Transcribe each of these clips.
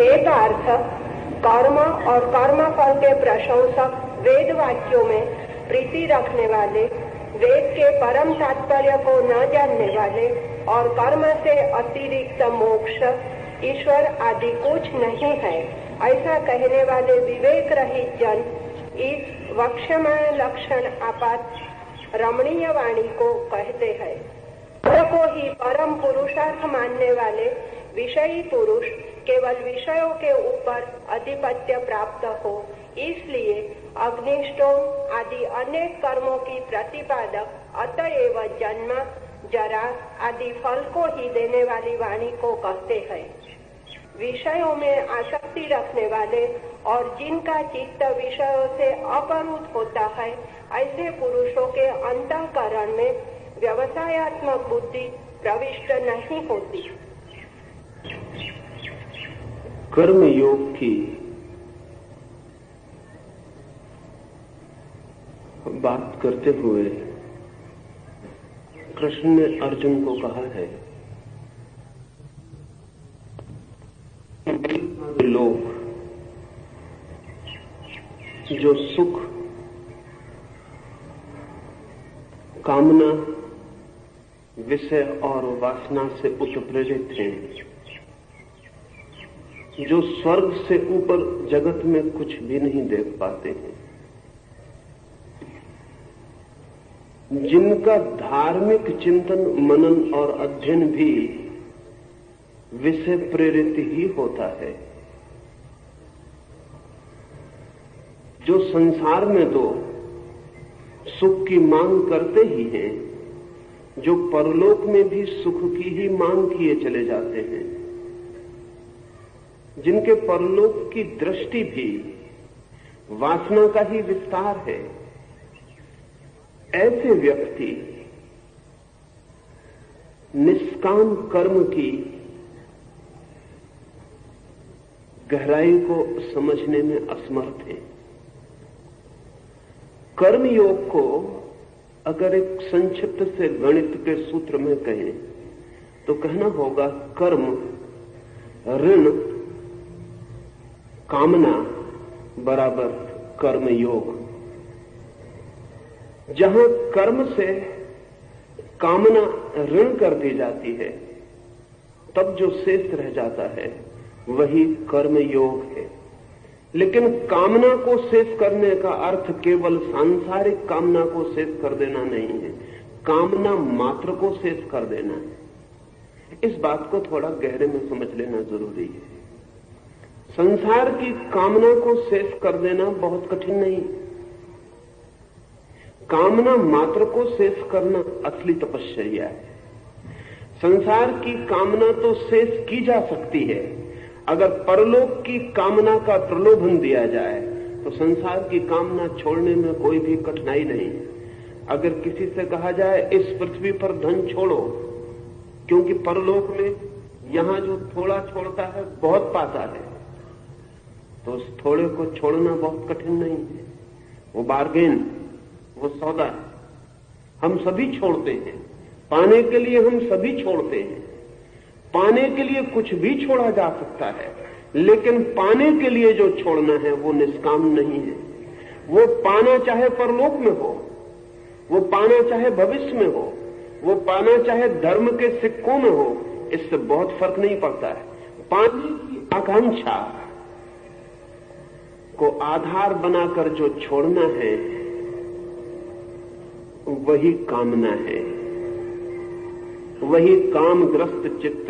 हेतार्थ कर्म और कर्मफल के प्रशंसक वेद वाक्यों में प्रीति रखने वाले, वेद के परम तात्पर्य को न जानने वाले और कर्म से अतिरिक्त मोक्ष, ईश्वर आदि कुछ नहीं है, ऐसा कहने वाले विवेक रहित जन इस वक्ष्यमाण लक्षण आपात रमणीय वाणी को कहते हैं। को ही परम पुरुषार्थ मानने वाले विषयी पुरुष केवल विषयों के ऊपर अधिपत्य प्राप्त हो, इसलिए अग्निष्टोम आदि अनेक कर्मों की प्रतिपादक अतएव जन्म जरा आदि फल को ही देने वाली वाणी को कहते हैं। विषयों में आसक्ति रखने वाले और जिनका चित्त विषयों से अपरुत होता है, ऐसे पुरुषों के अंतःकरण में व्यवसायात्मक बुद्धि प्रविष्ट नहीं होती। कर्म योग की बात करते हुए कृष्ण ने अर्जुन को कहा है, लोग जो सुख, कामना, विषय और वासना से उत्प्रेरित हैं, जो स्वर्ग से ऊपर जगत में कुछ भी नहीं देख पाते हैं, जिनका धार्मिक चिंतन, मनन और अध्ययन भी विषय प्रेरित ही होता है, जो संसार में तो सुख की मांग करते ही हैं, जो परलोक में भी सुख की ही मांग किए चले जाते हैं, जिनके परलोक की दृष्टि भी वासना का ही विस्तार है, ऐसे व्यक्ति निष्काम कर्म की गहराई को समझने में असमर्थ है। कर्म योग को अगर एक संक्षिप्त से गणित के सूत्र में कहें तो कहना होगा कर्म ऋण कामना बराबर कर्म योग। जहां कर्म से कामना ऋण कर दी जाती है, तब जो शेष रह जाता है वही कर्म योग है। लेकिन कामना को शेष करने का अर्थ केवल सांसारिक कामना को शेष कर देना नहीं है, कामना मात्र को शेष कर देना है। इस बात को थोड़ा गहरे में समझ लेना जरूरी है। संसार की कामना को शेष कर देना बहुत कठिन नहीं, कामना मात्र को शेष करना असली तपस्या है। संसार की कामना तो शेष की जा सकती है, अगर परलोक की कामना का प्रलोभन दिया जाए तो संसार की कामना छोड़ने में कोई भी कठिनाई नहीं। अगर किसी से कहा जाए इस पृथ्वी पर धन छोड़ो, क्योंकि परलोक में यहां जो थोड़ा छोड़ता है बहुत पाता है, तो उस थोड़े को छोड़ना बहुत कठिन नहीं है। वो बार्गेन, वो सौदा है। हम सभी छोड़ते हैं, पाने के लिए हम सभी छोड़ते हैं। पाने के लिए कुछ भी छोड़ा जा सकता है, लेकिन पाने के लिए जो छोड़ना है वो निष्काम नहीं है। वो पाना चाहे परलोक में हो, वो पाना चाहे भविष्य में हो, वो पाना चाहे धर्म के सिक्कों में हो, इससे बहुत फर्क नहीं पड़ता है। पाने की आकांक्षा को आधार बनाकर जो छोड़ना है वही कामना है, वही कामग्रस्त चित्त।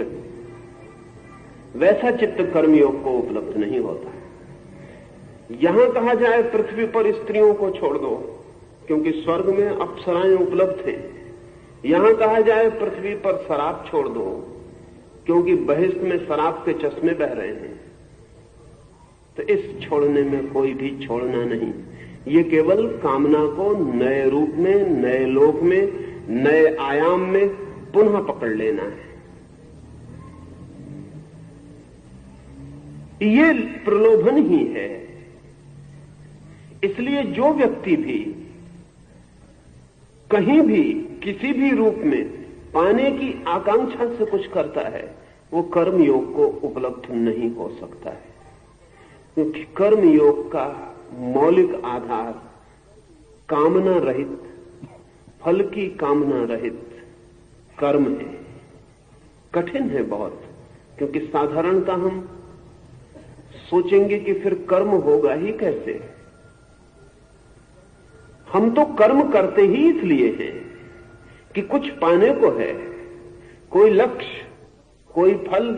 वैसा चित्त कर्मयोग को उपलब्ध नहीं होता। यहां कहा जाए पृथ्वी पर स्त्रियों को छोड़ दो, क्योंकि स्वर्ग में अप्सराएं उपलब्ध हैं। यहां कहा जाए पृथ्वी पर शराब छोड़ दो, क्योंकि बहिष्ठ में शराब के चश्मे बह रहे हैं। तो इस छोड़ने में कोई भी छोड़ना नहीं, ये केवल कामना को नए रूप में, नए लोक में, नए आयाम में पुनः पकड़ लेना है। ये प्रलोभन ही है। इसलिए जो व्यक्ति भी कहीं भी किसी भी रूप में पाने की आकांक्षा से कुछ करता है, वो कर्म योग को उपलब्ध नहीं हो सकता है, क्योंकि कर्म योग का मौलिक आधार कामना रहित, फल की कामना रहित कर्म है। कठिन है बहुत, क्योंकि साधारणतः हम सोचेंगे कि फिर कर्म होगा ही कैसे। हम तो कर्म करते ही इसलिए हैं कि कुछ पाने को है, कोई लक्ष्य, कोई फल।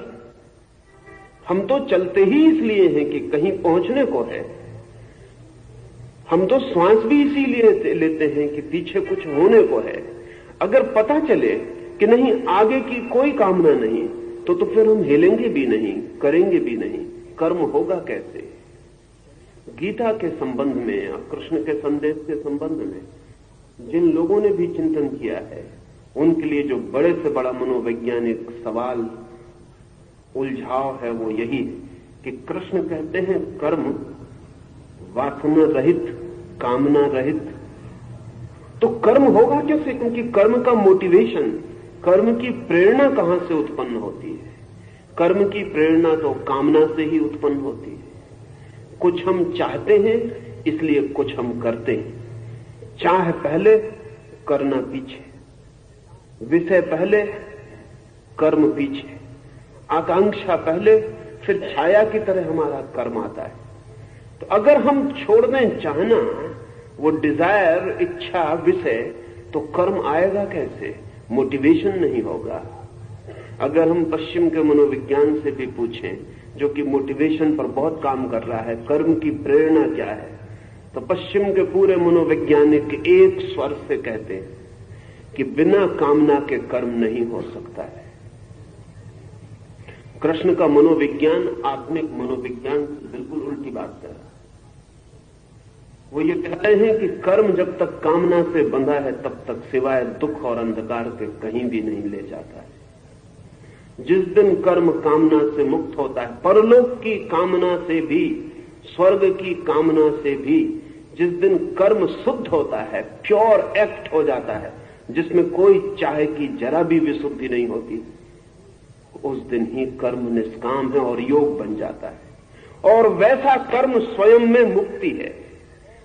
हम तो चलते ही इसलिए हैं कि कहीं पहुंचने को है। हम तो श्वास भी इसीलिए लेते हैं कि पीछे कुछ होने को है। अगर पता चले कि नहीं, आगे की कोई कामना नहीं, तो फिर हम हिलेंगे भी नहीं, करेंगे भी नहीं। कर्म होगा कैसे? गीता के संबंध में और कृष्ण के संदेश के संबंध में जिन लोगों ने भी चिंतन किया है, उनके लिए जो बड़े से बड़ा मनोवैज्ञानिक सवाल, उलझाव है, वो यही है कि कृष्ण कहते हैं कर्म वासना रहित, कामना रहित। तो कर्म होगा कैसे? क्योंकि कर्म का मोटिवेशन, कर्म की प्रेरणा कहां से उत्पन्न होती है? कर्म की प्रेरणा तो कामना से ही उत्पन्न होती है। कुछ हम चाहते हैं, इसलिए कुछ हम करते हैं। चाह पहले, करना पीछे। विषय पहले, कर्म पीछे। आकांक्षा पहले, फिर छाया की तरह हमारा कर्म आता है। तो अगर हम छोड़ दें चाहना, वो डिजायर, इच्छा, विषय, तो कर्म आएगा कैसे? मोटिवेशन नहीं होगा। अगर हम पश्चिम के मनोविज्ञान से भी पूछें, जो कि मोटिवेशन पर बहुत काम कर रहा है, कर्म की प्रेरणा क्या है, तो पश्चिम के पूरे मनोवैज्ञानिक एक स्वर से कहते हैं कि बिना कामना के कर्म नहीं हो सकता है। कृष्ण का मनोविज्ञान आत्मिक मनोविज्ञान बिल्कुल उल्टी बात कर रहा है। वो ये कह रहे हैं कि कर्म जब तक कामना से बंधा है, तब तक सिवाय दुख और अंधकार के कहीं भी नहीं ले जाता है। जिस दिन कर्म कामना से मुक्त होता है, परलोक की कामना से भी, स्वर्ग की कामना से भी, जिस दिन कर्म शुद्ध होता है, प्योर एक्ट हो जाता है, जिसमें कोई चाहे की जरा भी विशुद्धि नहीं होती, उस दिन ही कर्म निष्काम है और योग बन जाता है। और वैसा कर्म स्वयं में मुक्ति है।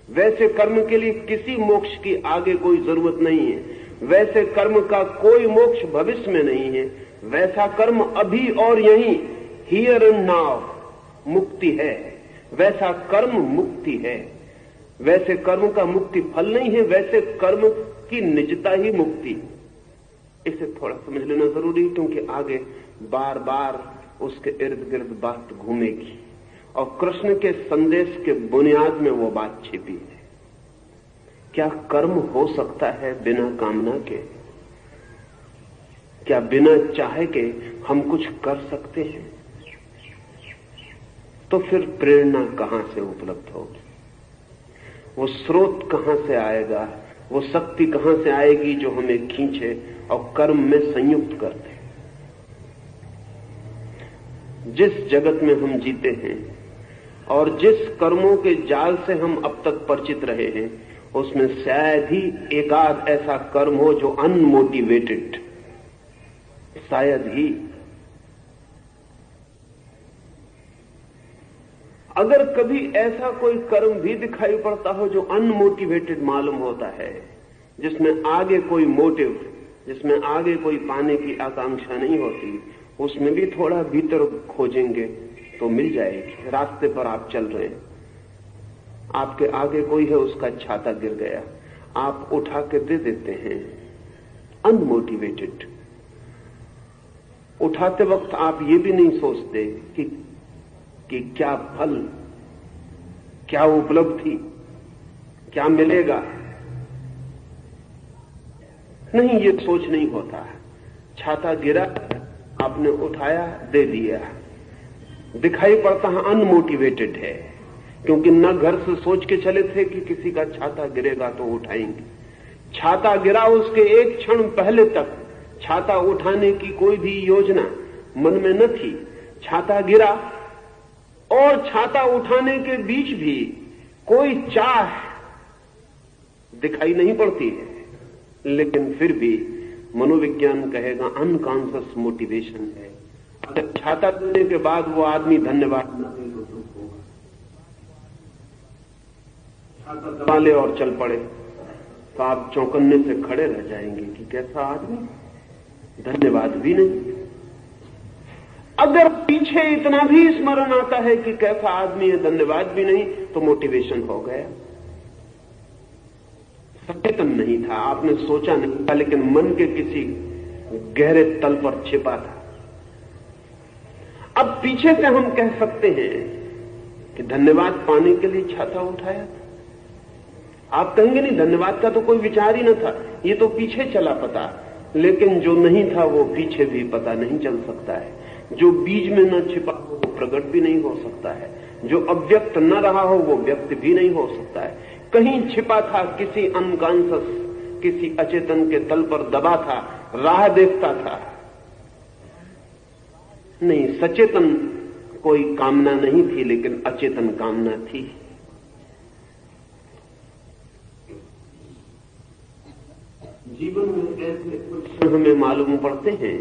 वैसे कर्म के लिए किसी मोक्ष की आगे कोई जरूरत नहीं है। वैसे कर्म का कोई मोक्ष भविष्य में नहीं है। वैसा कर्म अभी और यहीं, हियर एंड नाउ, मुक्ति है। वैसा कर्म मुक्ति है। वैसे कर्म का मुक्ति फल नहीं है, वैसे कर्म की निजता ही मुक्ति। इसे थोड़ा समझ लेना जरूरी है, क्योंकि आगे बार बार उसके इर्द गिर्द बात घूमेगी और कृष्ण के संदेश के बुनियाद में वो बात छिपी है। क्या कर्म हो सकता है बिना कामना के? क्या बिना चाहे के हम कुछ कर सकते हैं? तो फिर प्रेरणा कहां से उपलब्ध होगी? वो स्रोत कहां से आएगा? वो शक्ति कहां से आएगी जो हमें खींचे और कर्म में संयुक्त कर दे? जिस जगत में हम जीते हैं और जिस कर्मों के जाल से हम अब तक परिचित रहे हैं, उसमें शायद ही एकाध ऐसा कर्म हो जो अनमोटिवेटेड, शायद ही। अगर कभी ऐसा कोई कर्म भी दिखाई पड़ता हो जो अनमोटिवेटेड मालूम होता है, जिसमें आगे कोई मोटिव, जिसमें आगे कोई पाने की आकांक्षा नहीं होती, उसमें भी थोड़ा भीतर खोजेंगे तो मिल जाएगी। रास्ते पर आप चल रहे हैं, आपके आगे कोई है, उसका छाता गिर गया, आप उठा के दे देते हैं, अनमोटिवेटेड। उठाते वक्त आप ये भी नहीं सोचते कि क्या फल, क्या उपलब्धि, क्या मिलेगा। नहीं, ये सोच नहीं होता। छाता गिरा, आपने उठाया, दे दिया, दिखाई पड़ता है अनमोटिवेटेड है, क्योंकि न घर से सोच के चले थे कि किसी का छाता गिरेगा तो उठाएंगे। छाता गिरा, उसके एक क्षण पहले तक छाता उठाने की कोई भी योजना मन में न थी। छाता गिरा और छाता उठाने के बीच भी कोई चाह दिखाई नहीं पड़ती है, लेकिन फिर भी मनोविज्ञान कहेगा अनकॉन्शियस मोटिवेशन है, अगर छाता देने के बाद वो आदमी धन्यवाद न दे तो दुख होगा। छाता दबा ले और चल पड़े तो आप चौंकन्ने से खड़े रह जाएंगे कि कैसा आदमी, धन्यवाद भी नहीं। अगर पीछे इतना भी स्मरण आता है कि कैसा आदमी है, धन्यवाद भी नहीं, तो मोटिवेशन हो गया। सचेतन नहीं था, आपने सोचा नहीं था, लेकिन मन के किसी गहरे तल पर छिपा था। अब पीछे से हम कह सकते हैं कि धन्यवाद पाने के लिए छाता उठाया था। आप कहेंगे नहीं, धन्यवाद का तो कोई विचार ही न था, ये तो पीछे चला पता। लेकिन जो नहीं था वो पीछे भी पता नहीं चल सकता है। जो बीज में न छिपा हो वो प्रकट भी नहीं हो सकता है। जो अव्यक्त न रहा हो वो व्यक्त भी नहीं हो सकता है। कहीं छिपा था, किसी अनकॉन्शियस, किसी अचेतन के तल पर दबा था, राह देखता था। नहीं, सचेतन कोई कामना नहीं थी, लेकिन अचेतन कामना थी। जीवन में ऐसे कुछ हमें मालूम पड़ते हैं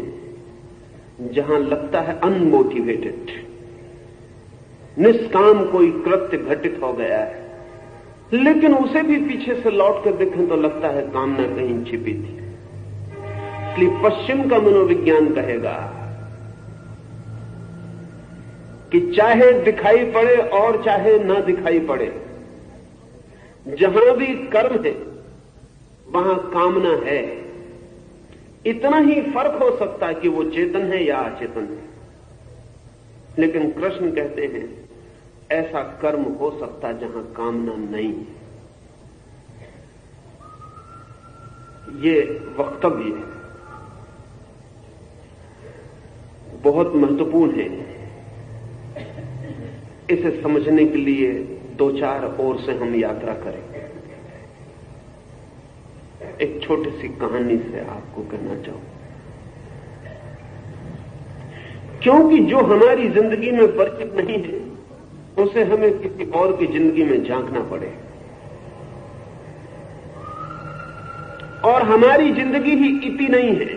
जहां लगता है अनमोटिवेटेड, निष्काम कोई कृत्य घटित हो गया है, लेकिन उसे भी पीछे से लौट कर देखें तो लगता है कामना कहीं छिपी थी। इसलिए पश्चिम का मनोविज्ञान कहेगा कि चाहे दिखाई पड़े और चाहे ना दिखाई पड़े, जहां भी कर्म है वहां कामना है। इतना ही फर्क हो सकता है कि वो चेतन है या अचेतन है। लेकिन कृष्ण कहते हैं ऐसा कर्म हो सकता जहां कामना नहीं है। ये वक्तव्य बहुत महत्वपूर्ण है। इसे समझने के लिए दो चार ओर से हम यात्रा करें। एक छोटी सी कहानी से आपको कहना चाहूं, क्योंकि जो हमारी जिंदगी में परिचित नहीं है उसे हमें किसी और की जिंदगी में झांकना पड़े, और हमारी जिंदगी ही इतनी नहीं है।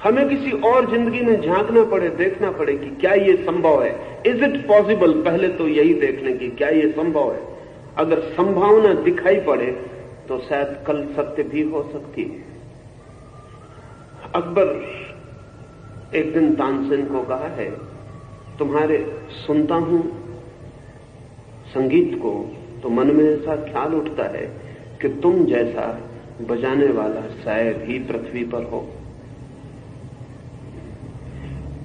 हमें किसी और जिंदगी में झांकना पड़े, देखना पड़े कि क्या ये संभव है। Is it possible? पहले तो यही देखने की क्या ये संभव है। अगर संभावना दिखाई पड़े तो शायद कल सत्य भी हो सकती है। अकबर एक दिन तानसेन को कहा है, तुम्हारे सुनता हूं संगीत को तो मन में ऐसा ख्याल उठता है कि तुम जैसा बजाने वाला शायद ही पृथ्वी पर हो।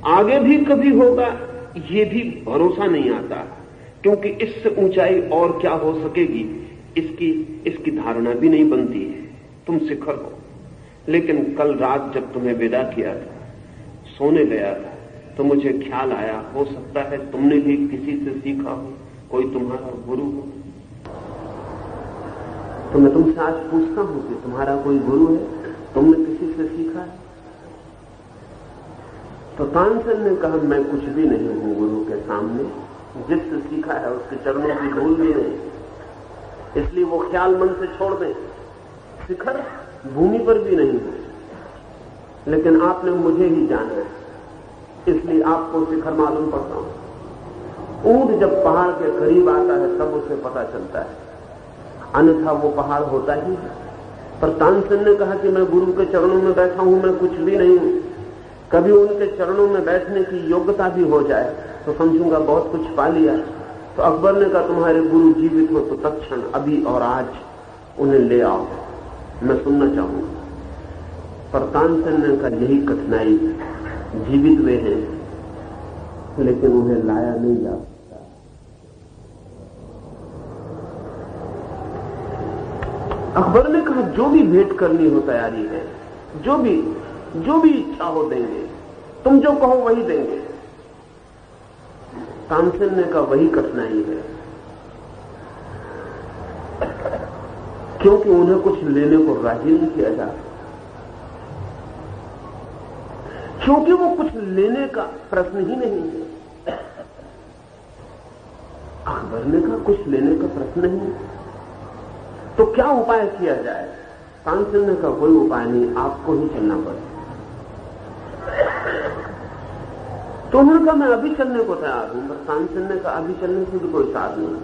आगे भी कभी होगा ये भी भरोसा नहीं आता, क्योंकि इससे ऊंचाई और क्या हो सकेगी इसकी धारणा भी नहीं बनती है। तुम शिखर हो। लेकिन कल रात जब तुम्हें विदा किया था, सोने गया था, तो मुझे ख्याल आया हो सकता है तुमने भी किसी से सीखा हो, कोई तुम्हारा गुरु हो। तो मैं तुमसे आज पूछता हूं कि तुम्हारा कोई गुरु है, तुमने किसी से सीखा है? तो तानसेन ने कहा, मैं कुछ भी नहीं हूं गुरु के सामने, जिससे सीखा है उसके चरणों की धूल भी नहीं। इसलिए वो ख्याल मन से छोड़ दें। शिखर भूमि पर भी नहीं है, लेकिन आपने मुझे ही जाना है, इसलिए आपको शिखर मालूम पड़ता हूं। ऊंट जब पहाड़ के करीब आता है तब उसे पता चलता है, अन्यथा वो पहाड़ होता ही है। पर तानसेन ने कहा कि मैं गुरु के चरणों में बैठा हूं, मैं कुछ भी नहीं हूं। कभी उनके चरणों में बैठने की योग्यता भी हो जाए तो समझूंगा बहुत कुछ पा लिया। तो अकबर ने कहा, तुम्हारे गुरु जीवित हो तो तत्क्षण अभी और आज उन्हें ले आओ, मैं सुनना चाहूंगा। पर तानसेन ने कहा, यही कठिनाई, जीवित वे हैं लेकिन उन्हें लाया नहीं जा सकता। अकबर ने कहा, जो भी भेंट करनी हो तैयारी है, जो भी इच्छा हो देंगे, तुम जो कहो वही देंगे। तानसेन ने कहा, वही कठिनाई है, क्योंकि उन्हें कुछ लेने को राजी नहीं किया जा सकता, क्योंकि वो कुछ लेने का प्रश्न ही नहीं है। अकबर ने कहा, कुछ लेने का प्रश्न नहीं, तो क्या उपाय किया जाए? तानसेन ने कहा, कोई उपाय नहीं, आपको ही चलना पड़ेगा। तो उन्होंने कहा मैं अभी चलने को तैयार हूं। पर तानसेन ने कहा अभी चलने से भी कोई साथ नहीं,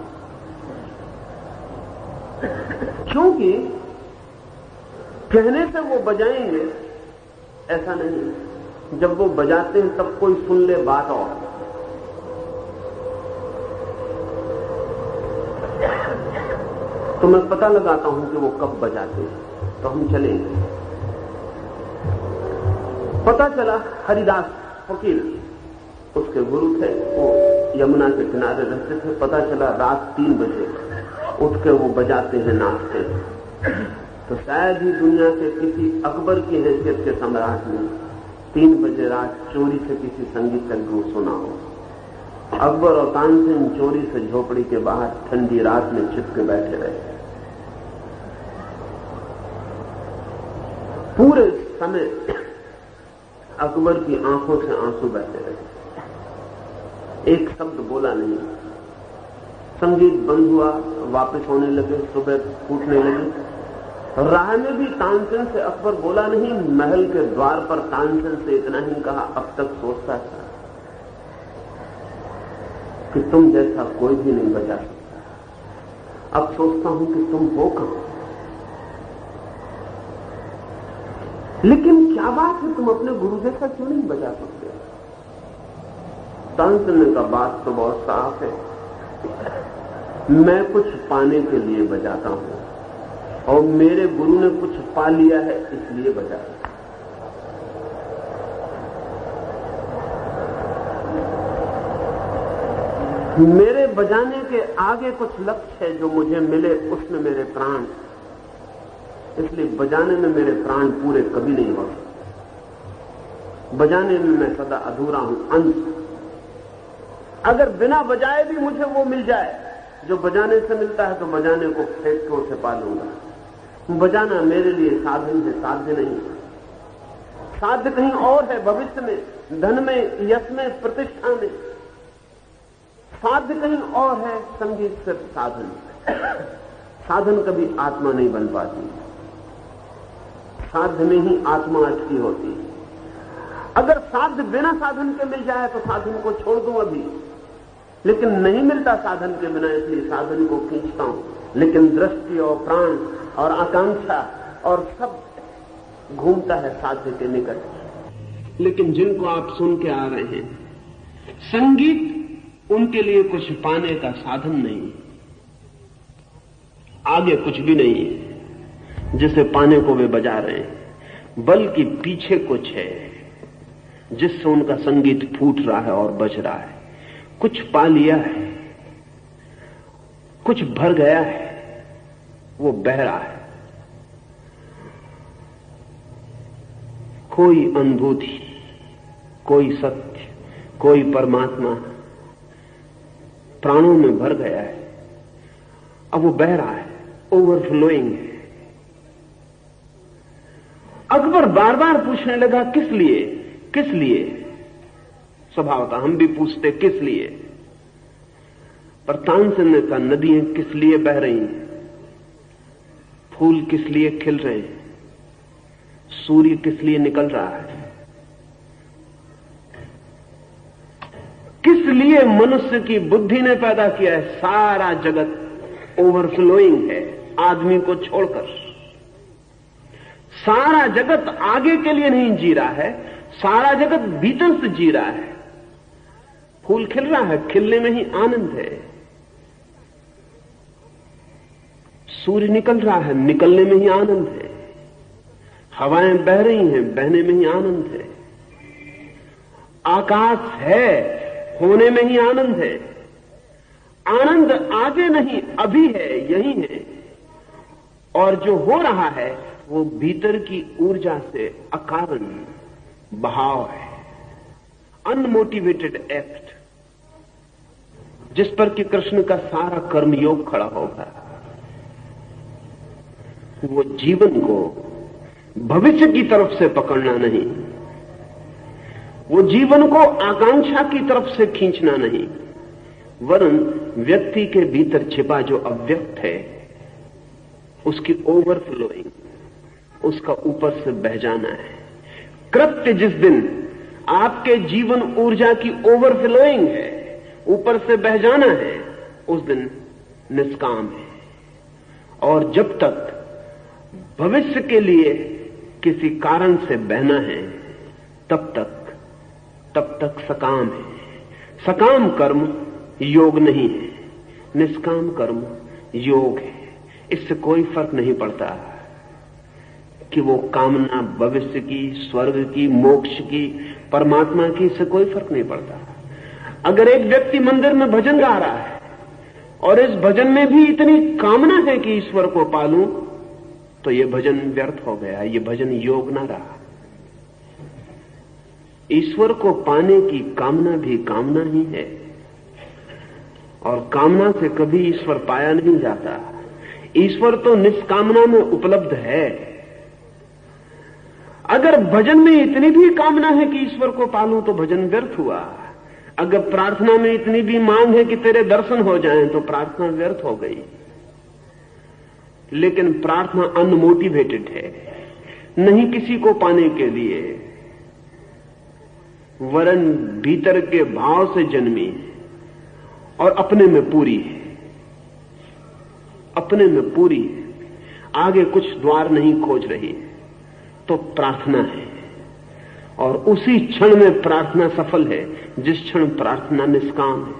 क्योंकि कहने से वो बजाएंगे ऐसा नहीं, जब वो बजाते हैं तब कोई सुन ले बात और। तो मैं पता लगाता हूं कि वो कब बजाते हैं, तो हम चलेंगे। पता चला हरिदास फकीर उसके गुरु थे, वो यमुना के किनारे रहते थे। पता चला रात 3 बजे उठ के वो बजाते हैं, नाचते हैं। तो शायद ही दुनिया के किसी अकबर की हैसियत के सम्राट ने 3 बजे रात चोरी से किसी संगीतज्ञ को सुना हो। अकबर और तानसेन चोरी से झोपड़ी के बाहर ठंडी रात में छिपके बैठे रहे। पूरे समय अकबर की आंखों से आंसू बहते रहे, एक शब्द बोला नहीं। संगीत बंद हुआ, वापस होने लगे, सुबह फूटने लगी। राह में भी तानसेन से अकबर बोला नहीं। महल के द्वार पर तानसेन से इतना ही कहा, अब तक सोचता था कि तुम जैसा कोई भी नहीं बचा सकता, अब सोचता हूं कि तुम हो कहां। लेकिन क्या बात है, तुम अपने गुरु जैसा क्यों नहीं बजा सकते? तानसेन ने कहा बात तो बहुत साफ है, मैं कुछ पाने के लिए बजाता हूं और मेरे गुरु ने कुछ पा लिया है इसलिए बजाता। मेरे बजाने के आगे कुछ लक्ष्य है जो मुझे मिले, उसमें मेरे प्राण, इसलिए बजाने में मेरे प्राण पूरे कभी नहीं हो सकते। बजाने में मैं सदा अधूरा हूं, अंश। अगर बिना बजाए भी मुझे वो मिल जाए जो बजाने से मिलता है, तो बजाने को फेंक के उसे पा लूंगा। बजाना मेरे लिए साधन है, साध्य नहीं। साध्य कहीं और है, भविष्य में, धन में, यश में, प्रतिष्ठा में। साध्य कहीं और है, संगीत सिर्फ साधन। साधन कभी आत्मा नहीं बन पाती, साध्य में ही आत्मा अटकी होती है। अगर साध्य बिना साधन के मिल जाए तो साधन को छोड़ दूं अभी, लेकिन नहीं मिलता साधन के बिना, इसलिए साधन को खींचता हूं। लेकिन दृष्टि और प्राण और आकांक्षा और सब घूमता है साध्य के निकट। लेकिन जिनको आप सुन के आ रहे हैं, संगीत उनके लिए कुछ पाने का साधन नहीं, आगे कुछ भी नहीं है जिसे पाने को वे बजा रहे हैं, बल्कि पीछे कुछ है जिससे उनका संगीत फूट रहा है और बज रहा है। कुछ पा लिया है, कुछ भर गया है, वो बह रहा है। कोई अनुभूति, कोई सत्य, कोई परमात्मा प्राणों में भर गया है, अब वो बह रहा है, ओवरफ्लोइंग है। अकबर बार बार पूछने लगा किस लिए, किस लिए? स्वभाव था हम भी पूछते किस लिए, पर तानसेन ने कहा नदियां किस लिए बह रही हैं, फूल किस लिए खिल रहे हैं, सूर्य किस लिए निकल रहा है, किस लिए मनुष्य की बुद्धि ने पैदा किया है। सारा जगत ओवरफ्लोइंग है आदमी को छोड़कर। सारा जगत आगे के लिए नहीं जी रहा है, सारा जगत भीतर से जी रहा है। फूल खिल रहा है, खिलने में ही आनंद है। सूर्य निकल रहा है, निकलने में ही आनंद है। हवाएं बह रही हैं, बहने में ही आनंद है। आकाश है, होने में ही आनंद है। आनंद आगे नहीं, अभी है, यही है। और जो हो रहा है वो भीतर की ऊर्जा से अकारण बहाव है, अनमोटिवेटेड एक्ट, जिस पर कि कृष्ण का सारा कर्मयोग खड़ा होगा। वो जीवन को भविष्य की तरफ से पकड़ना नहीं, वो जीवन को आकांक्षा की तरफ से खींचना नहीं, वरन व्यक्ति के भीतर छिपा जो अव्यक्त है उसकी ओवरफ्लोइंग, उसका ऊपर से बह जाना है। कृत्य जिस दिन आपके जीवन ऊर्जा की ओवरफ्लोइंग है, ऊपर से बह जाना है, उस दिन निष्काम है। और जब तक भविष्य के लिए किसी कारण से बहना है, तब तक सकाम है। सकाम कर्म योग नहीं है, निष्काम कर्म योग है। इससे कोई फर्क नहीं पड़ता कि वो कामना भविष्य की, स्वर्ग की, मोक्ष की, परमात्मा की, इससे कोई फर्क नहीं पड़ता। अगर एक व्यक्ति मंदिर में भजन गा रहा है और इस भजन में भी इतनी कामना है कि ईश्वर को पालूं, तो ये भजन व्यर्थ हो गया, ये भजन योग ना रहा। ईश्वर को पाने की कामना भी कामना ही है, और कामना से कभी ईश्वर पाया नहीं जाता। ईश्वर तो निष्कामना में उपलब्ध है। अगर भजन में इतनी भी कामना है कि ईश्वर को पालूं, तो भजन व्यर्थ हुआ। अगर प्रार्थना में इतनी भी मांग है कि तेरे दर्शन हो जाएं, तो प्रार्थना व्यर्थ हो गई। लेकिन प्रार्थना अनमोटिवेटेड है, नहीं किसी को पाने के लिए, वरन भीतर के भाव से जन्मी और अपने में पूरी है, अपने में पूरी है, आगे कुछ द्वार नहीं खोज रही है, तो प्रार्थना है। और उसी क्षण में प्रार्थना सफल है जिस क्षण प्रार्थना निष्काम है।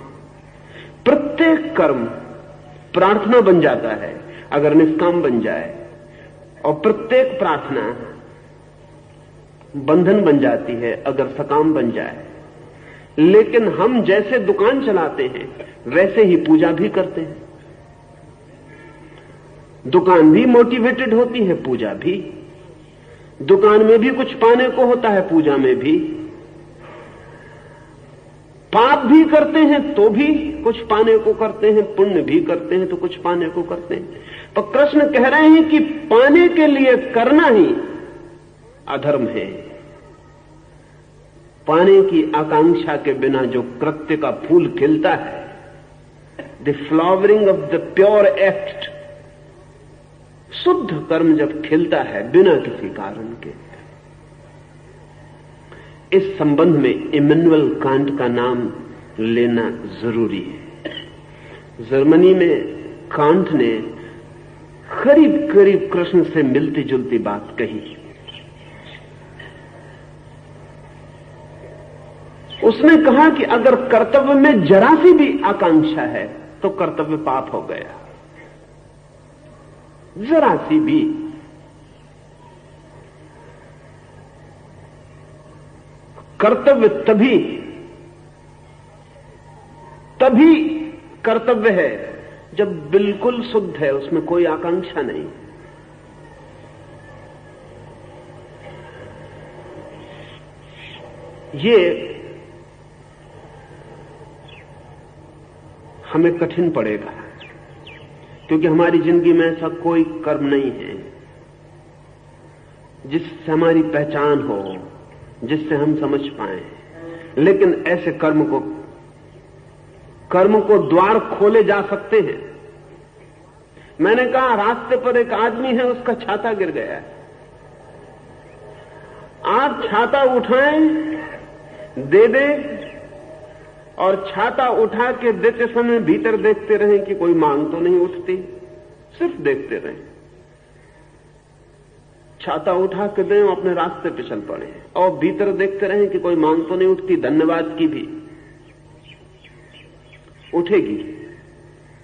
प्रत्येक कर्म प्रार्थना बन जाता है अगर निष्काम बन जाए, और प्रत्येक प्रार्थना बंधन बन जाती है अगर सकाम बन जाए। लेकिन हम जैसे दुकान चलाते हैं वैसे ही पूजा भी करते हैं। दुकान भी मोटिवेटेड होती है, पूजा भी। दुकान में भी कुछ पाने को होता है, पूजा में भी। पाप भी करते हैं तो भी कुछ पाने को करते हैं, पुण्य भी करते हैं तो कुछ पाने को करते हैं। तो कृष्ण कह रहे हैं कि पाने के लिए करना ही अधर्म है। पाने की आकांक्षा के बिना जो कृत्य का फूल खिलता है, the flowering of the pure act, शुद्ध कर्म जब खिलता है बिना किसी कारण के। इस संबंध में इमैनुअल कांट का नाम लेना जरूरी है। जर्मनी में कांट ने करीब करीब कृष्ण से मिलती जुलती बात कही। उसने कहा कि अगर कर्तव्य में जरा सी भी आकांक्षा है तो कर्तव्य पाप हो गया, जरा सी भी। कर्तव्य तभी कर्तव्य है जब बिल्कुल शुद्ध है, उसमें कोई आकांक्षा नहीं। ये हमें कठिन पड़ेगा, क्योंकि हमारी जिंदगी में ऐसा कोई कर्म नहीं है जिससे हमारी पहचान हो, जिससे हम समझ पाए। लेकिन ऐसे कर्म को द्वार खोले जा सकते हैं। मैंने कहा, रास्ते पर एक आदमी है, उसका छाता गिर गया है। आप छाता उठाएं, दे दें, और छाता उठा के देते समय भीतर देखते रहें कि कोई मांग तो नहीं उठती, सिर्फ देखते रहें। छाता उठा के दें और अपने रास्ते पे चल पड़े, और भीतर देखते रहें कि कोई मांग तो नहीं उठती। धन्यवाद की भी उठेगी,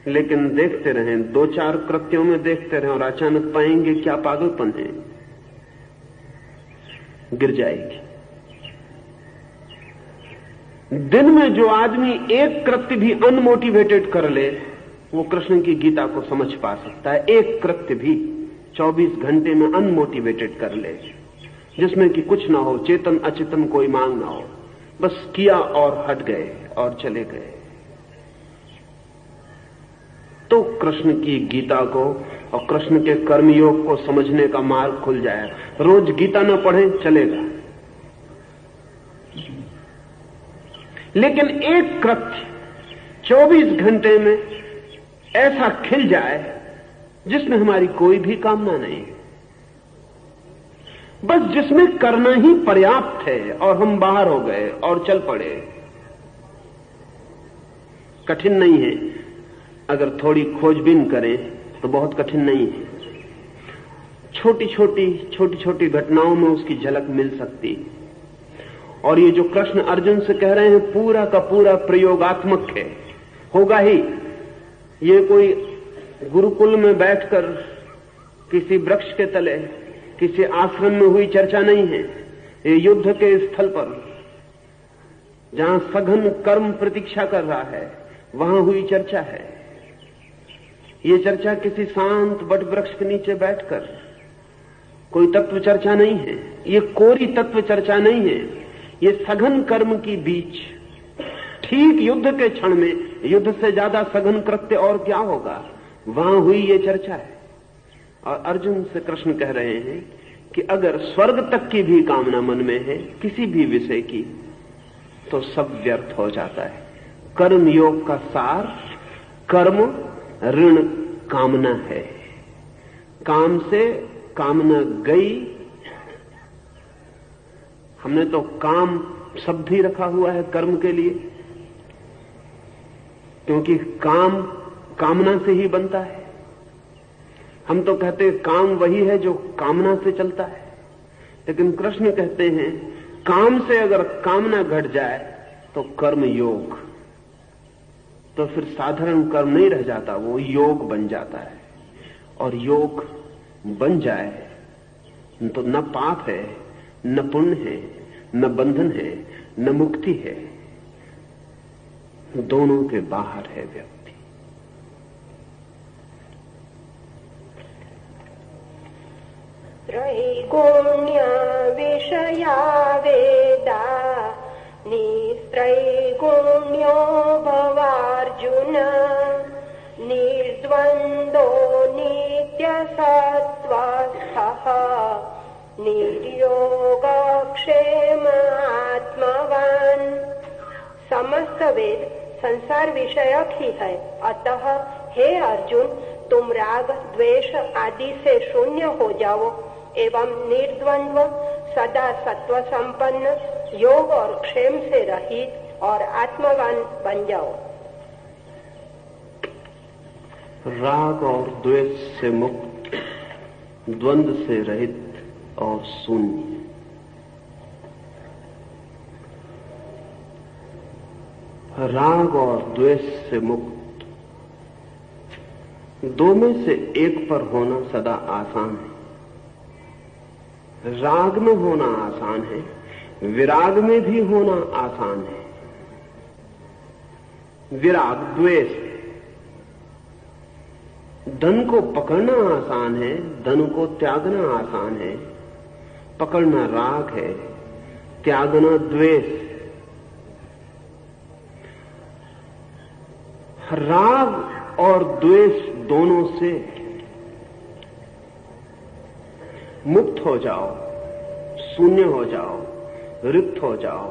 लेकिन देखते रहें, दो चार कृत्यों में देखते रहें, और अचानक पाएंगे क्या पागलपन है, गिर जाएगी। दिन में जो आदमी एक कृत्य भी अनमोटिवेटेड कर ले, वो कृष्ण की गीता को समझ पा सकता है। एक कृत्य भी 24 घंटे में अनमोटिवेटेड कर ले, जिसमें कि कुछ ना हो, चेतन अचेतन कोई मांग ना हो, बस किया और हट गए और चले गए, तो कृष्ण की गीता को और कृष्ण के कर्मयोग को समझने का मार्ग खुल जाए। रोज गीता न पढ़ें चलेगा, लेकिन एक कृत्य 24 घंटे में ऐसा खिल जाए जिसमें हमारी कोई भी कामना नहीं, बस जिसमें करना ही पर्याप्त है और हम बाहर हो गए और चल पड़े। कठिन नहीं है, अगर थोड़ी खोजबीन करें तो बहुत कठिन नहीं है। छोटी छोटी घटनाओं में उसकी झलक मिल सकती है। और ये जो कृष्ण अर्जुन से कह रहे हैं पूरा का पूरा प्रयोगात्मक है, होगा ही। ये कोई गुरुकुल में बैठकर किसी वृक्ष के तले किसी आश्रम में हुई चर्चा नहीं है। ये युद्ध के स्थल पर जहां सघन कर्म प्रतीक्षा कर रहा है वहां हुई चर्चा है। ये चर्चा किसी शांत वट वृक्ष के नीचे बैठकर कोई तत्व चर्चा नहीं है। ये कोरी तत्व चर्चा नहीं है। ये सघन कर्म की बीच ठीक युद्ध के क्षण में, युद्ध से ज्यादा सघन कृत्य और क्या होगा, वहां हुई ये चर्चा है। और अर्जुन से कृष्ण कह रहे हैं कि अगर स्वर्ग तक की भी कामना मन में है किसी भी विषय की, तो सब व्यर्थ हो जाता है। कर्म योग का सार कर्म ऋण कामना है। काम से कामना गई। हमने तो काम शब्द ही रखा हुआ है कर्म के लिए, क्योंकि काम कामना से ही बनता है। हम तो कहते हैं काम वही है जो कामना से चलता है, लेकिन कृष्ण कहते हैं काम से अगर कामना घट जाए तो कर्म योग, तो फिर साधारण कर्म नहीं रह जाता, वो योग बन जाता है। और योग बन जाए तो न पाप है, न पुण्य है, न बंधन है, न मुक्ति है, दोनों के बाहर है व्यक्ति। त्रैगुण्य विषया वेदा निस्त्रैगुण्यो भवार्जुन निर्द्वन्द्वो नित्यसत्त्वस्थः निर्योगक्षेम आत्मवान। समस्त वेद संसार विषयक ही है, अतः हे अर्जुन तुम राग द्वेष आदि से शून्य हो जाओ एवं निर्द्वंद्व सदा सत्व संपन्न योग और क्षेम से रहित और आत्मवान बन जाओ। राग और द्वेष से मुक्त, द्वंद्व से रहित और शून्य। राग और द्वेष से मुक्त, दो में से एक पर होना सदा आसान है। राग में होना आसान है, विराग में भी होना आसान है। विराग द्वेष, धन को पकड़ना आसान है, धन को त्यागना आसान है। पकड़ना राग है, त्यागना द्वेष। राग और द्वेष दोनों से मुक्त हो जाओ, शून्य हो जाओ, रिक्त हो जाओ,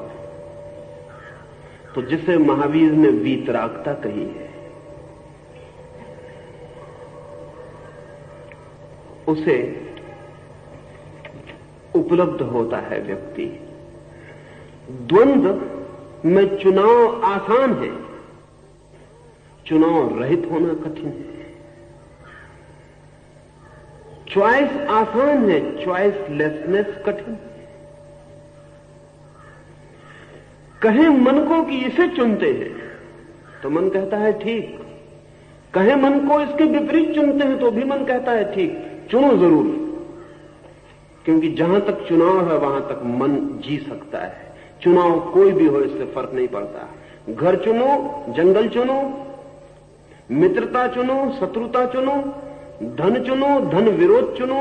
तो जिसे महावीर ने वीतरागता कही है, उसे उपलब्ध होता है व्यक्ति। द्वंद्व में चुनाव आसान है, चुनाव रहित होना कठिन है। चॉइस आसान है, चॉइस लेसनेस कठिन है। कहें मन को कि इसे चुनते हैं तो मन कहता है ठीक, कहें मन को इसके विपरीत चुनते हैं तो भी मन कहता है ठीक। चुनो जरूर, क्योंकि जहां तक चुनाव है वहां तक मन जी सकता है। चुनाव कोई भी हो, इससे फर्क नहीं पड़ता। घर चुनो, जंगल चुनो, मित्रता चुनो, शत्रुता चुनो, धन चुनो, धन विरोध चुनो,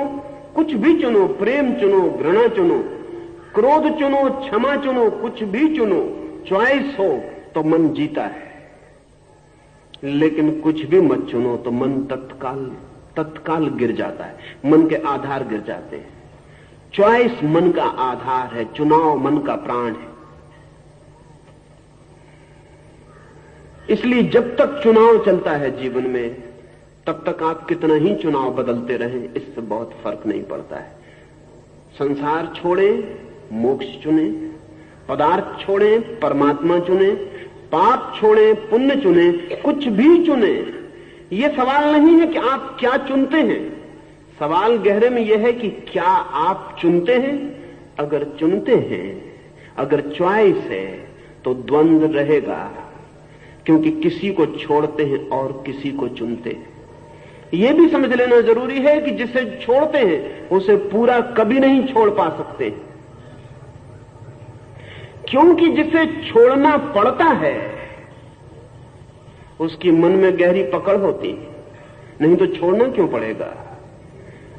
कुछ भी चुनो, प्रेम चुनो, घृणा चुनो, क्रोध चुनो, क्षमा चुनो, कुछ भी चुनो, चॉइस हो तो मन जीता है। लेकिन कुछ भी मत चुनो तो मन तत्काल गिर जाता है, मन के आधार गिर जाते हैं। चॉइस मन का आधार है, चुनाव मन का प्राण है। इसलिए जब तक चुनाव चलता है जीवन में, तब तक आप कितना ही चुनाव बदलते रहें, इससे बहुत फर्क नहीं पड़ता है। संसार छोड़ें, मोक्ष चुने, पदार्थ छोड़ें, परमात्मा चुने, पाप छोड़ें, पुण्य चुने, कुछ भी चुने। ये सवाल नहीं है कि आप क्या चुनते हैं, सवाल गहरे में यह है कि क्या आप चुनते हैं। अगर चुनते हैं, अगर चॉइस है, तो द्वंद्व रहेगा, क्योंकि किसी को छोड़ते हैं और किसी को चुनते हैं। यह भी समझ लेना जरूरी है कि जिसे छोड़ते हैं उसे पूरा कभी नहीं छोड़ पा सकते, क्योंकि जिसे छोड़ना पड़ता है उसकी मन में गहरी पकड़ होती है, नहीं तो छोड़ना क्यों पड़ेगा।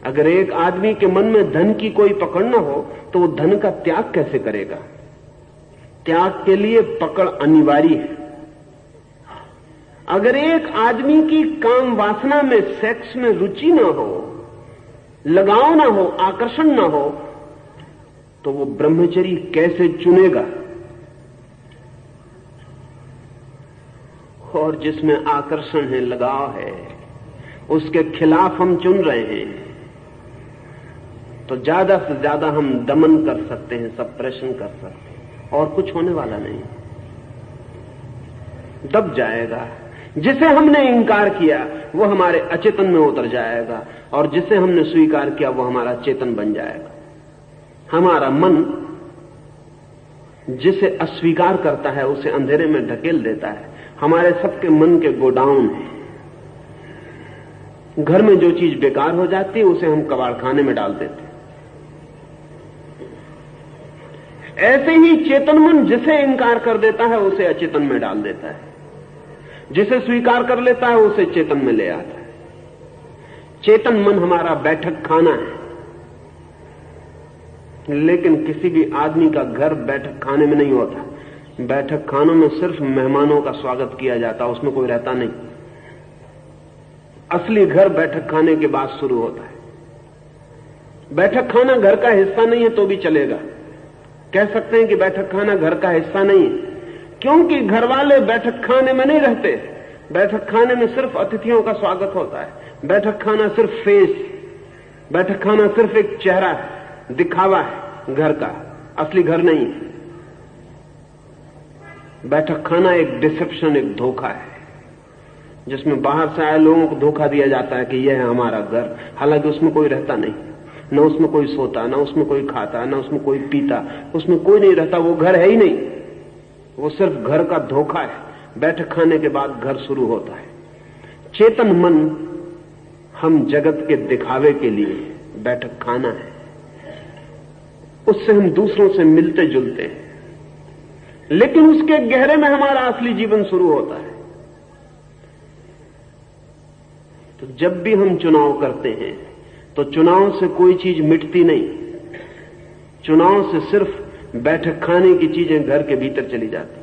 अगर एक आदमी के मन में धन की कोई पकड़ न हो तो वो धन का त्याग कैसे करेगा। त्याग के लिए पकड़ अनिवार्य है। अगर एक आदमी की काम वासना में, सेक्स में रुचि न हो, लगाव न हो, आकर्षण न हो, तो वो ब्रह्मचर्य कैसे चुनेगा। और जिसमें आकर्षण है, लगाव है, उसके खिलाफ हम चुन रहे हैं, तो ज्यादा से ज्यादा हम दमन कर सकते हैं, सप्रेशन कर सकते हैं, और कुछ होने वाला नहीं, दब जाएगा। जिसे हमने इंकार किया वो हमारे अचेतन में उतर जाएगा, और जिसे हमने स्वीकार किया वो हमारा चेतन बन जाएगा। हमारा मन जिसे अस्वीकार करता है उसे अंधेरे में ढकेल देता है। हमारे सबके मन के गोडाउन है। घर में जो चीज बेकार हो जाती है उसे हम कबाड़खाने में डाल देते हैं। ऐसे ही चेतन मन जिसे इंकार कर देता है उसे अचेतन में डाल देता है, जिसे स्वीकार कर लेता है उसे चेतन में ले आता है। चेतन मन हमारा बैठक खाना है, लेकिन किसी भी आदमी का घर बैठक खाने में नहीं होता। बैठक खानों में सिर्फ मेहमानों का स्वागत किया जाता, उसमें कोई रहता नहीं। असली घर बैठक खाने के बाद शुरू होता है। बैठक खाना घर का हिस्सा नहीं है तो भी चलेगा। कह सकते हैं कि बैठक खाना घर का हिस्सा नहीं है, क्योंकि घर वाले बैठक खाने में नहीं रहते। बैठक खाने में सिर्फ अतिथियों का स्वागत होता है। बैठक खाना सिर्फ फेस, बैठक खाना सिर्फ एक चेहरा है, दिखावा है घर का, असली घर नहीं है। बैठक खाना एक डिसेप्शन, एक धोखा है, जिसमें बाहर से आए लोगों को धोखा दिया जाता है कि यह है हमारा घर, हालांकि उसमें कोई रहता नहीं, न उसमें कोई सोता, न उसमें कोई खाता, न उसमें कोई पीता, उसमें कोई नहीं रहता। वो घर है ही नहीं, वो सिर्फ घर का धोखा है। बैठक खाने के बाद घर शुरू होता है। चेतन मन हम जगत के दिखावे के लिए बैठक खाना है, उससे हम दूसरों से मिलते जुलते हैं, लेकिन उसके गहरे में हमारा असली जीवन शुरू होता है। तो जब भी हम चुनाव करते हैं तो चुनाव से कोई चीज मिटती नहीं, चुनाव से सिर्फ बैठक खाने की चीजें घर के भीतर चली जाती।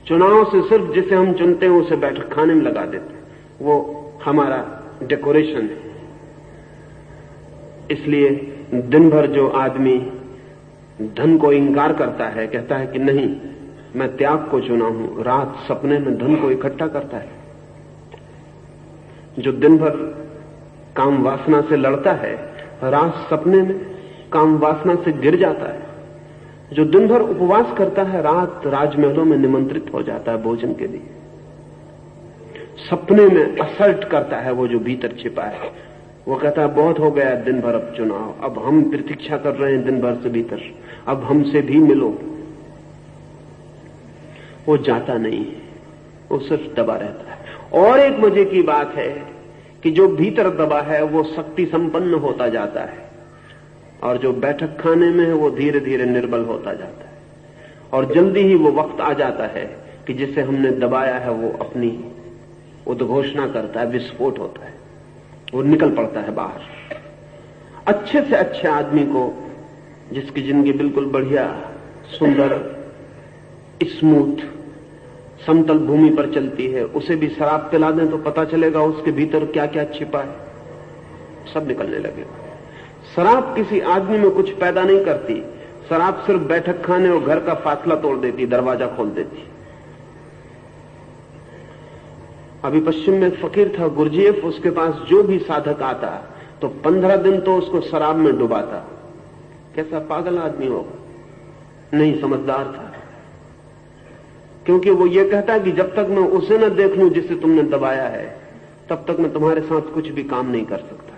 चुनाव से सिर्फ जिसे हम चुनते हैं उसे बैठक खाने में लगा देते हैं, वो हमारा डेकोरेशन है। इसलिए दिन भर जो आदमी धन को इंकार करता है, कहता है कि नहीं मैं त्याग को चुना हूं, रात सपने में धन को इकट्ठा करता है। जो दिन भर काम वासना से लड़ता है, रात सपने में काम वासना से गिर जाता है। जो दिन भर उपवास करता है, रात राजमहलों में निमंत्रित हो जाता है भोजन के लिए। सपने में असल्ट करता है वो जो भीतर छिपा है। वो कहता है बहुत हो गया दिन भर, अब चुनाव, अब हम प्रतीक्षा कर रहे हैं दिन भर से भीतर, अब हमसे भी मिलो। वो जाता नहीं है, वो सिर्फ दबा रहता है। और एक मजे की बात है कि जो भीतर दबा है वो शक्ति संपन्न होता जाता है, और जो बैठक खाने में है वो धीरे धीरे निर्बल होता जाता है। और जल्दी ही वो वक्त आ जाता है कि जिसे हमने दबाया है वो अपनी उद्घोषणा करता है, विस्फोट होता है, वो निकल पड़ता है बाहर। अच्छे से अच्छे आदमी को, जिसकी जिंदगी बिल्कुल बढ़िया, सुंदर, स्मूथ, समतल भूमि पर चलती है, उसे भी शराब पिला दें तो पता चलेगा उसके भीतर क्या क्या छिपा है, सब निकलने लगेगा। शराब किसी आदमी में कुछ पैदा नहीं करती, शराब सिर्फ बैठक खाने और घर का फासला तोड़ देती, दरवाजा खोल देती। अभी पश्चिम में फकीर था गुरजीएफ, उसके पास जो भी साधक आता तो 15 दिन तो उसको शराब में डुबाता। कैसा पागल आदमी होगा, नहीं समझदार था। क्योंकि वो ये कहता कि जब तक मैं उसे न देख लूं जिसे तुमने दबाया है, तब तक मैं तुम्हारे साथ कुछ भी काम नहीं कर सकता।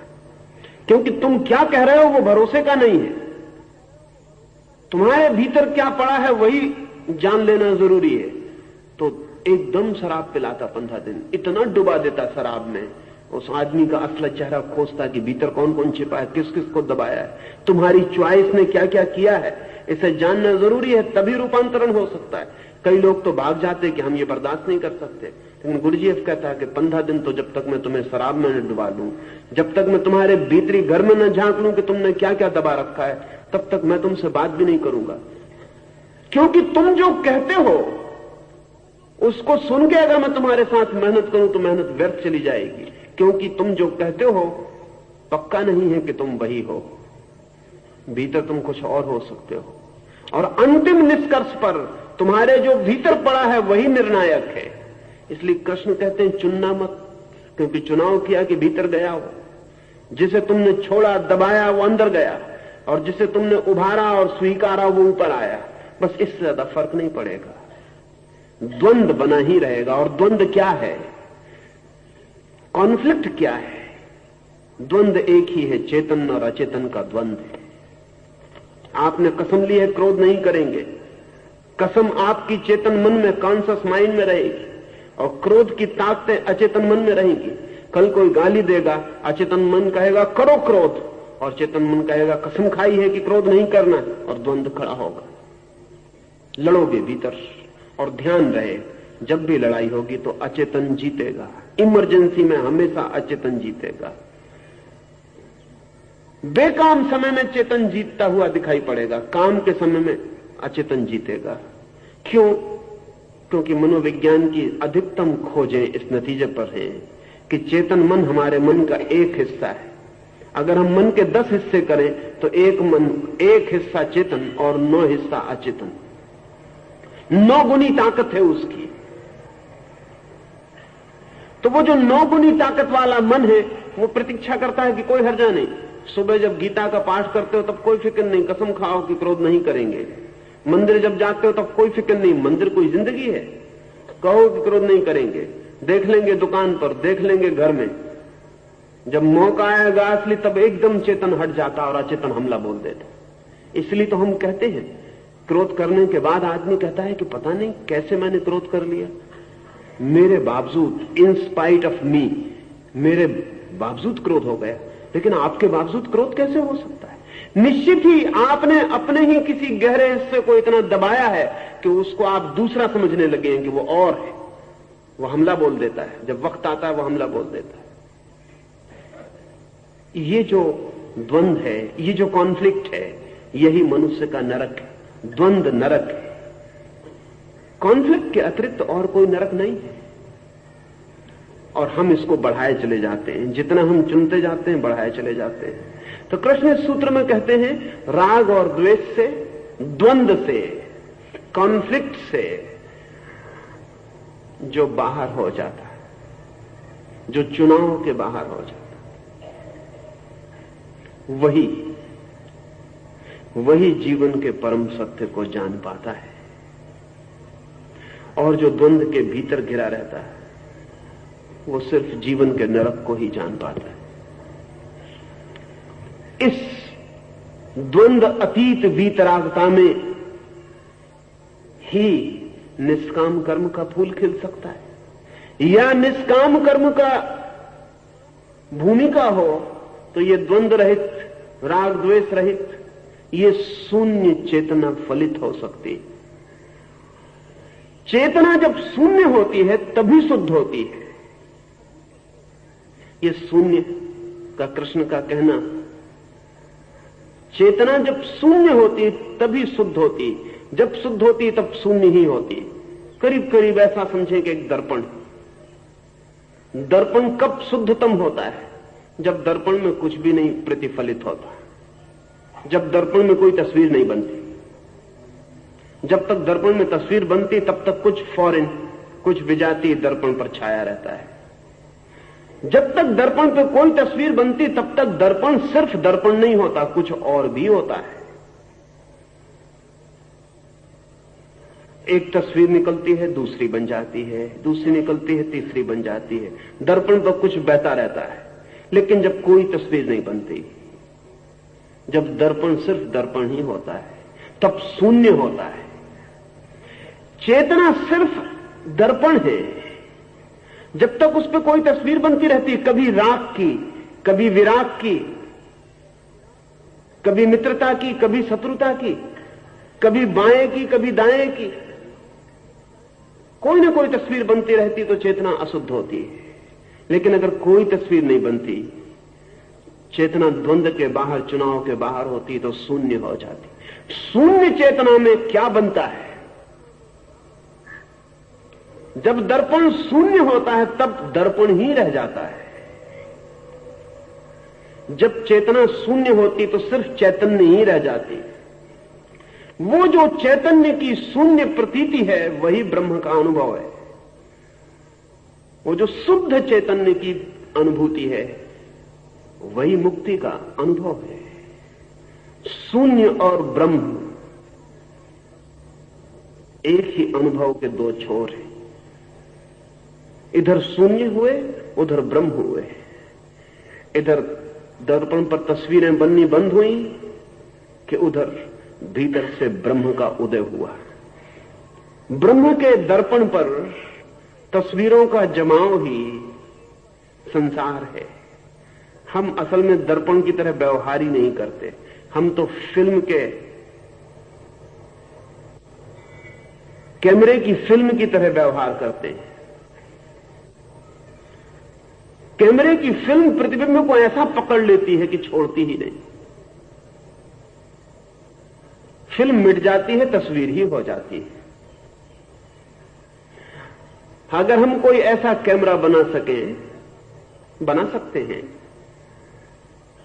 क्योंकि तुम क्या कह रहे हो वो भरोसे का नहीं है। तुम्हारे भीतर क्या पड़ा है वही जान लेना जरूरी है। तो एकदम शराब पिलाता 15 दिन, इतना डुबा देता शराब में, उस आदमी का असली चेहरा खोजता कि भीतर कौन कौन छिपा है, किस किस को दबाया है, तुम्हारी च्वाइस ने क्या क्या किया है, इसे जानना जरूरी है, तभी रूपांतरण हो सकता है। कई लोग तो भाग जाते कि हम ये बर्दाश्त नहीं कर सकते, लेकिन गुरुजीएफ कहता है कि 15 दिन तो जब तक मैं तुम्हें शराब में न डुबा लूं, जब तक मैं तुम्हारे भीतरी घर में न झांक लूं कि तुमने क्या क्या दबा रखा है, तब तक मैं तुमसे बात भी नहीं करूंगा। क्योंकि तुम जो कहते हो उसको सुन के अगर मैं तुम्हारे साथ मेहनत करूं तो मेहनत व्यर्थ चली जाएगी। क्योंकि तुम जो कहते हो पक्का नहीं है कि तुम वही हो, भीतर तुम कुछ और हो सकते हो। और अंतिम निष्कर्ष पर तुम्हारे जो भीतर पड़ा है वही निर्णायक है। इसलिए कृष्ण कहते हैं चुनना मत, क्योंकि चुनाव किया कि भीतर गया हो। जिसे तुमने छोड़ा दबाया वो अंदर गया, और जिसे तुमने उभारा और स्वीकारा वो ऊपर आया। बस इससे ज्यादा फर्क नहीं पड़ेगा, द्वंद बना ही रहेगा। और द्वंद क्या है, कॉन्फ्लिक्ट क्या है? द्वंद एक ही है, चेतन और अचेतन का द्वंद है। आपने कसम ली है क्रोध नहीं करेंगे, कसम आपकी चेतन मन में, कॉन्शियस माइंड में रहेगी, और क्रोध की ताकतें अचेतन मन में रहेंगी। कल कोई गाली देगा, अचेतन मन कहेगा करो क्रोध, और चेतन मन कहेगा कसम खाई है कि क्रोध नहीं करना, और द्वंद खड़ा होगा। लड़ोगे भीतर, और ध्यान रहे जब भी लड़ाई होगी तो अचेतन जीतेगा। इमरजेंसी में हमेशा अचेतन जीतेगा। बेकाम समय में चेतन जीतता हुआ दिखाई पड़ेगा, काम के समय में अचेतन जीतेगा। क्यों? क्योंकि मनोविज्ञान की अधिकतम खोजें इस नतीजे पर हैं कि चेतन मन हमारे मन का एक हिस्सा है। अगर हम मन के 10 हिस्से करें तो एक हिस्सा चेतन और 9 हिस्सा अचेतन। 9 गुनी ताकत है उसकी। तो वो जो 9 गुनी ताकत वाला मन है वो प्रतीक्षा करता है कि कोई हर्जा नहीं। सुबह जब गीता का पाठ करते हो तब कोई फिक्र नहीं, कसम खाओ कि क्रोध नहीं करेंगे। मंदिर जब जाते हो तब कोई फिक्र नहीं, मंदिर कोई जिंदगी है, कहो कि क्रोध नहीं करेंगे। देख लेंगे दुकान पर, देख लेंगे घर में। जब मौका आएगा असली तब एकदम चेतन हट जाता और अचेतन हमला बोल देता। इसलिए तो हम कहते हैं क्रोध करने के बाद आदमी कहता है कि पता नहीं कैसे मैंने क्रोध कर लिया, मेरे बावजूद, इन स्पाइट ऑफ मी, मेरे बावजूद क्रोध हो गया। लेकिन आपके बावजूद क्रोध कैसे हो सकता है? निश्चित ही आपने अपने ही किसी गहरे हिस्से को इतना दबाया है कि उसको आप दूसरा समझने लगे हैं कि वो और है। वो हमला बोल देता है, जब वक्त आता है वो हमला बोल देता है। ये जो द्वंद है, ये जो कॉन्फ्लिक्ट है, यही मनुष्य का नरक है। द्वंद नरक है। कॉन्फ्लिक्ट के अतिरिक्त और कोई नरक नहीं है। और हम इसको बढ़ाए चले जाते हैं, जितना हम चुनते जाते हैं बढ़ाए चले जाते हैं। तो कृष्ण इस सूत्र में कहते हैं राग और द्वेष से, द्वंद से, कॉन्फ्लिक्ट से जो बाहर हो जाता है, जो चुनाव के बाहर हो जाता है, वही जीवन के परम सत्य को जान पाता है। और जो द्वंद के भीतर घिरा रहता है वो सिर्फ जीवन के नरक को ही जान पाता है। इस द्वंद अतीत वीतरागता में ही निष्काम कर्म का फूल खिल सकता है। या निष्काम कर्म का भूमिका हो तो ये द्वंद रहित, राग द्वेष रहित, ये शून्य चेतना फलित हो सकती है। चेतना जब शून्य होती है तभी शुद्ध होती है। ये शून्य का कृष्ण का कहना, चेतना जब शून्य होती तभी शुद्ध होती, जब शुद्ध होती तब शून्य ही होती। करीब करीब ऐसा समझें कि एक दर्पण, दर्पण कब शुद्धतम होता है? जब दर्पण में कुछ भी नहीं प्रतिफलित होता, जब दर्पण में कोई तस्वीर नहीं बनती। जब तक दर्पण में तस्वीर बनती तब तक कुछ फॉरेन, कुछ विजातीय दर्पण पर छाया रहता है। जब तक दर्पण पे कोई तस्वीर बनती तब तक दर्पण सिर्फ दर्पण नहीं होता, कुछ और भी होता है। एक तस्वीर निकलती है, दूसरी बन जाती है, दूसरी निकलती है, तीसरी बन जाती है। दर्पण पर कुछ बहता रहता है। लेकिन जब कोई तस्वीर नहीं बनती, जब दर्पण सिर्फ दर्पण ही होता है, तब शून्य होता है। चेतना सिर्फ दर्पण है। जब तक उस पर कोई तस्वीर बनती रहती, कभी राग की, कभी विराग की, कभी मित्रता की, कभी शत्रुता की, कभी बाएं की, कभी दाएं की, कोई ना कोई तस्वीर बनती रहती तो चेतना अशुद्ध होती है। लेकिन अगर कोई तस्वीर नहीं बनती, चेतना द्वंद्व के बाहर, चुनाव के बाहर होती तो शून्य हो जाती। शून्य चेतना में क्या बनता है? जब दर्पण शून्य होता है तब दर्पण ही रह जाता है। जब चेतना शून्य होती तो सिर्फ चैतन्य ही रह जाती। वो जो चैतन्य की शून्य प्रतीति है वही ब्रह्म का अनुभव है। वो जो शुद्ध चैतन्य की अनुभूति है वही मुक्ति का अनुभव है। शून्य और ब्रह्म एक ही अनुभव के दो छोर हैं। इधर शून्य हुए, उधर ब्रह्म हुए। इधर दर्पण पर तस्वीरें बननी बंद हुई कि उधर भीतर से ब्रह्म का उदय हुआ। ब्रह्म के दर्पण पर तस्वीरों का जमाव ही संसार है। हम असल में दर्पण की तरह व्यवहार ही नहीं करते। हम तो फिल्म के कैमरे की फिल्म की तरह व्यवहार करते हैं। कैमरे की फिल्म प्रतिबिंब को ऐसा पकड़ लेती है कि छोड़ती ही नहीं। फिल्म मिट जाती है, तस्वीर ही हो जाती है। अगर हम कोई ऐसा कैमरा बना सकते हैं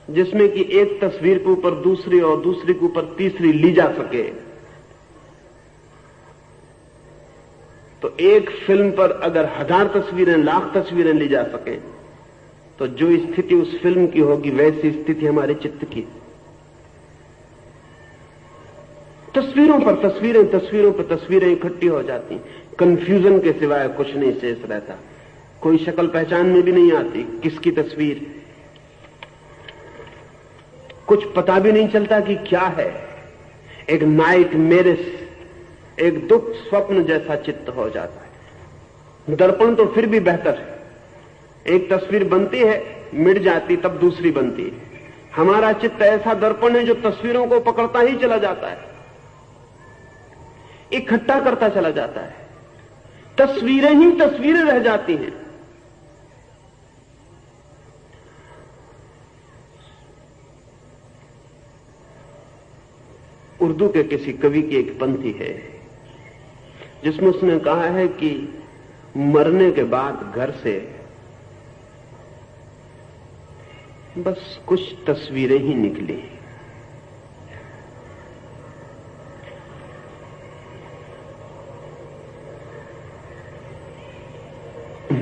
जिसमें कि एक तस्वीर के ऊपर दूसरी और दूसरी के ऊपर तीसरी ली जा सके, तो एक फिल्म पर अगर 1000 तस्वीरें, लाख तस्वीरें ली जा सके, तो जो स्थिति उस फिल्म की होगी वैसी स्थिति हमारे चित्त की। तस्वीरों पर तस्वीरें, तस्वीरों पर तस्वीरें इकट्ठी हो जाती, कंफ्यूजन के सिवाय कुछ नहीं शेष रहता। कोई शक्ल पहचान में भी नहीं आती किसकी तस्वीर, कुछ पता भी नहीं चलता कि क्या है। एक नाइट मेरिस, एक दुख स्वप्न जैसा चित्त हो जाता है। दर्पण तो फिर भी बेहतर है। एक तस्वीर बनती है, मिट जाती, तब दूसरी बनती है। हमारा चित्त ऐसा दर्पण है जो तस्वीरों को पकड़ता ही चला जाता है, इकट्ठा करता चला जाता है। तस्वीरें ही तस्वीरें रह जाती हैं। उर्दू के किसी कवि की एक पंक्ति है जिसमें उसने कहा है कि मरने के बाद घर से बस कुछ तस्वीरें ही निकली।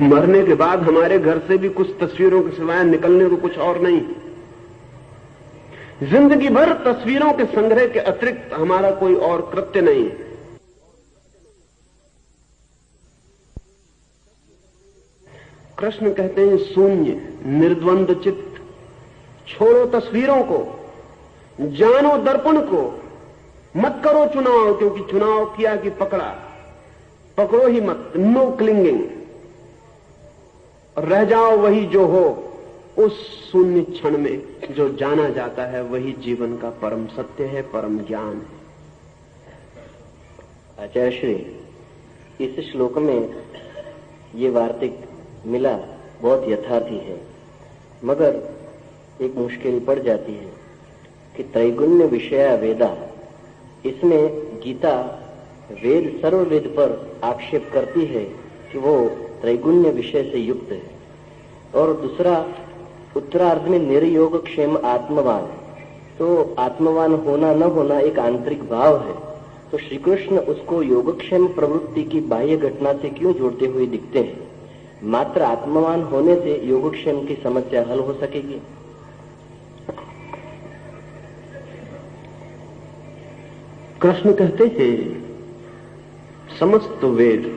मरने के बाद हमारे घर से भी कुछ तस्वीरों के सिवाय निकलने को कुछ और नहीं। जिंदगी भर तस्वीरों के संग्रह के अतिरिक्त हमारा कोई और कृत्य नहीं है। कृष्ण कहते हैं शून्य निर्द्वंद चित्त, छोड़ो तस्वीरों को, जानो दर्पण को, मत करो चुनाव, क्योंकि चुनाव किया कि पकड़ा, पकड़ो ही मत, नो क्लिंगिंग, रह जाओ वही जो हो। उस शून्य क्षण में जो जाना जाता है वही जीवन का परम सत्य है, परम ज्ञान है। आचार्य श्री, इस श्लोक में ये वार्तिक मिला बहुत यथार्थी है, मगर एक मुश्किल पड़ जाती है कि त्रैगुण्य विषया वेदा, इसमें गीता वेद सर्ववेद पर आक्षेप करती है कि वो त्रैगुण्य विषय से युक्त है। और दूसरा, उत्तरार्ध में निर्योग क्षेम आत्मवान, तो आत्मवान होना न होना एक आंतरिक भाव है। तो श्री कृष्ण उसको योगक्षेम प्रवृत्ति की बाह्य घटना से क्यों जोड़ते हुए दिखते हैं? मात्र आत्मवान होने से योगक्षेम की समस्या हल हो सकेगी? कृष्ण कहते हैं समस्त वेद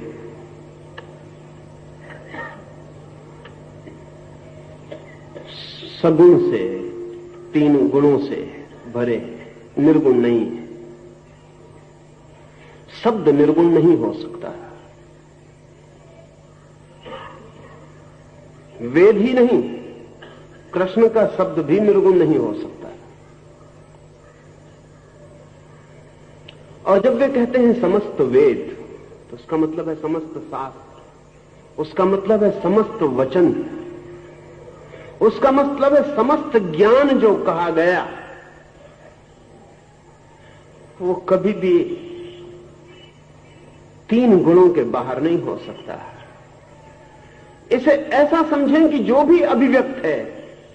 सगुण से, 3 गुणों से भरे, निर्गुण नहीं है। शब्द निर्गुण नहीं हो सकता, वेद ही नहीं, कृष्ण का शब्द भी निर्गुण नहीं हो सकता। और जब वे कहते हैं समस्त वेद, तो उसका मतलब है समस्त शास्त्र, उसका मतलब है समस्त वचन, उसका मतलब है समस्त ज्ञान जो कहा गया वो कभी भी 3 गुणों के बाहर नहीं हो सकता। इसे ऐसा समझें कि जो भी अभिव्यक्त है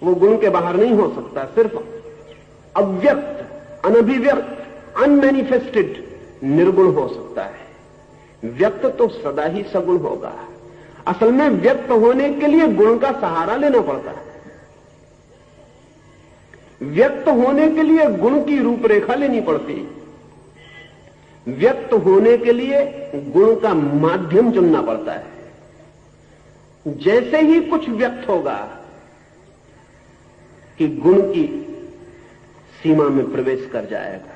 वो गुण के बाहर नहीं हो सकता, सिर्फ अव्यक्त, अनभिव्यक्त, अनमैनिफेस्टेड निर्गुण हो सकता है। व्यक्त तो सदा ही सगुण होगा। असल में व्यक्त होने के लिए गुण का सहारा लेना पड़ता है। व्यक्त होने के लिए गुण की रूपरेखा लेनी पड़ती। व्यक्त होने के लिए गुण का माध्यम चुनना पड़ता है। जैसे ही कुछ व्यक्त होगा कि गुण की सीमा में प्रवेश कर जाएगा।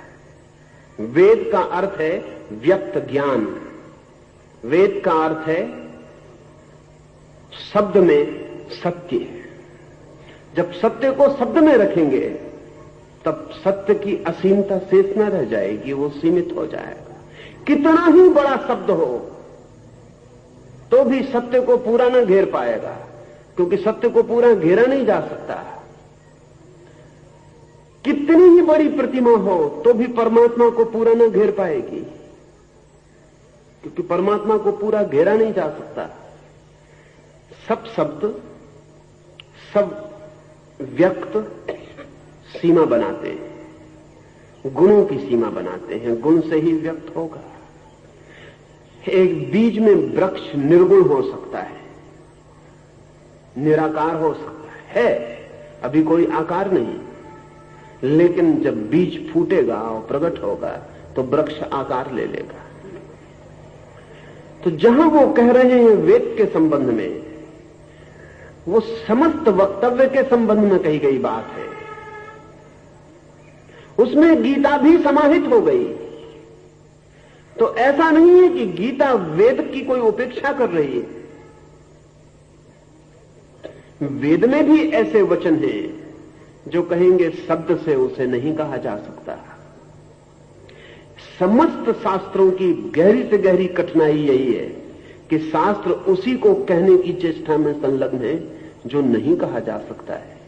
वेद का अर्थ है व्यक्त ज्ञान, वेद का अर्थ है शब्द में सत्य। जब सत्य को शब्द में रखेंगे तब सत्य की असीमता शेष न रह जाएगी, वो सीमित हो जाएगा। कितना ही बड़ा शब्द हो तो भी सत्य को पूरा न घेर पाएगा, क्योंकि सत्य को पूरा घेरा नहीं जा सकता। कितनी ही बड़ी प्रतिमा हो तो भी परमात्मा को पूरा न घेर पाएगी, क्योंकि परमात्मा को पूरा घेरा नहीं जा सकता। सब शब्द, सब व्यक्त सीमा बनाते हैं, गुणों की सीमा बनाते हैं। गुण से ही व्यक्त होगा। एक बीज में वृक्ष निर्गुण हो सकता है, निराकार हो सकता है, अभी कोई आकार नहीं, लेकिन जब बीज फूटेगा और प्रकट होगा तो वृक्ष आकार ले लेगा। तो जहां वो कह रहे हैं वेद के संबंध में, वो समस्त वक्तव्य के संबंध में कही गई बात है। उसमें गीता भी समाहित हो गई। तो ऐसा नहीं है कि गीता वेद की कोई उपेक्षा कर रही है। वेद में भी ऐसे वचन हैं जो कहेंगे शब्द से उसे नहीं कहा जा सकता। समस्त शास्त्रों की गहरी से गहरी कठिनाई यही है कि शास्त्र उसी को कहने की चेष्टा में संलग्न है जो नहीं कहा जा सकता है।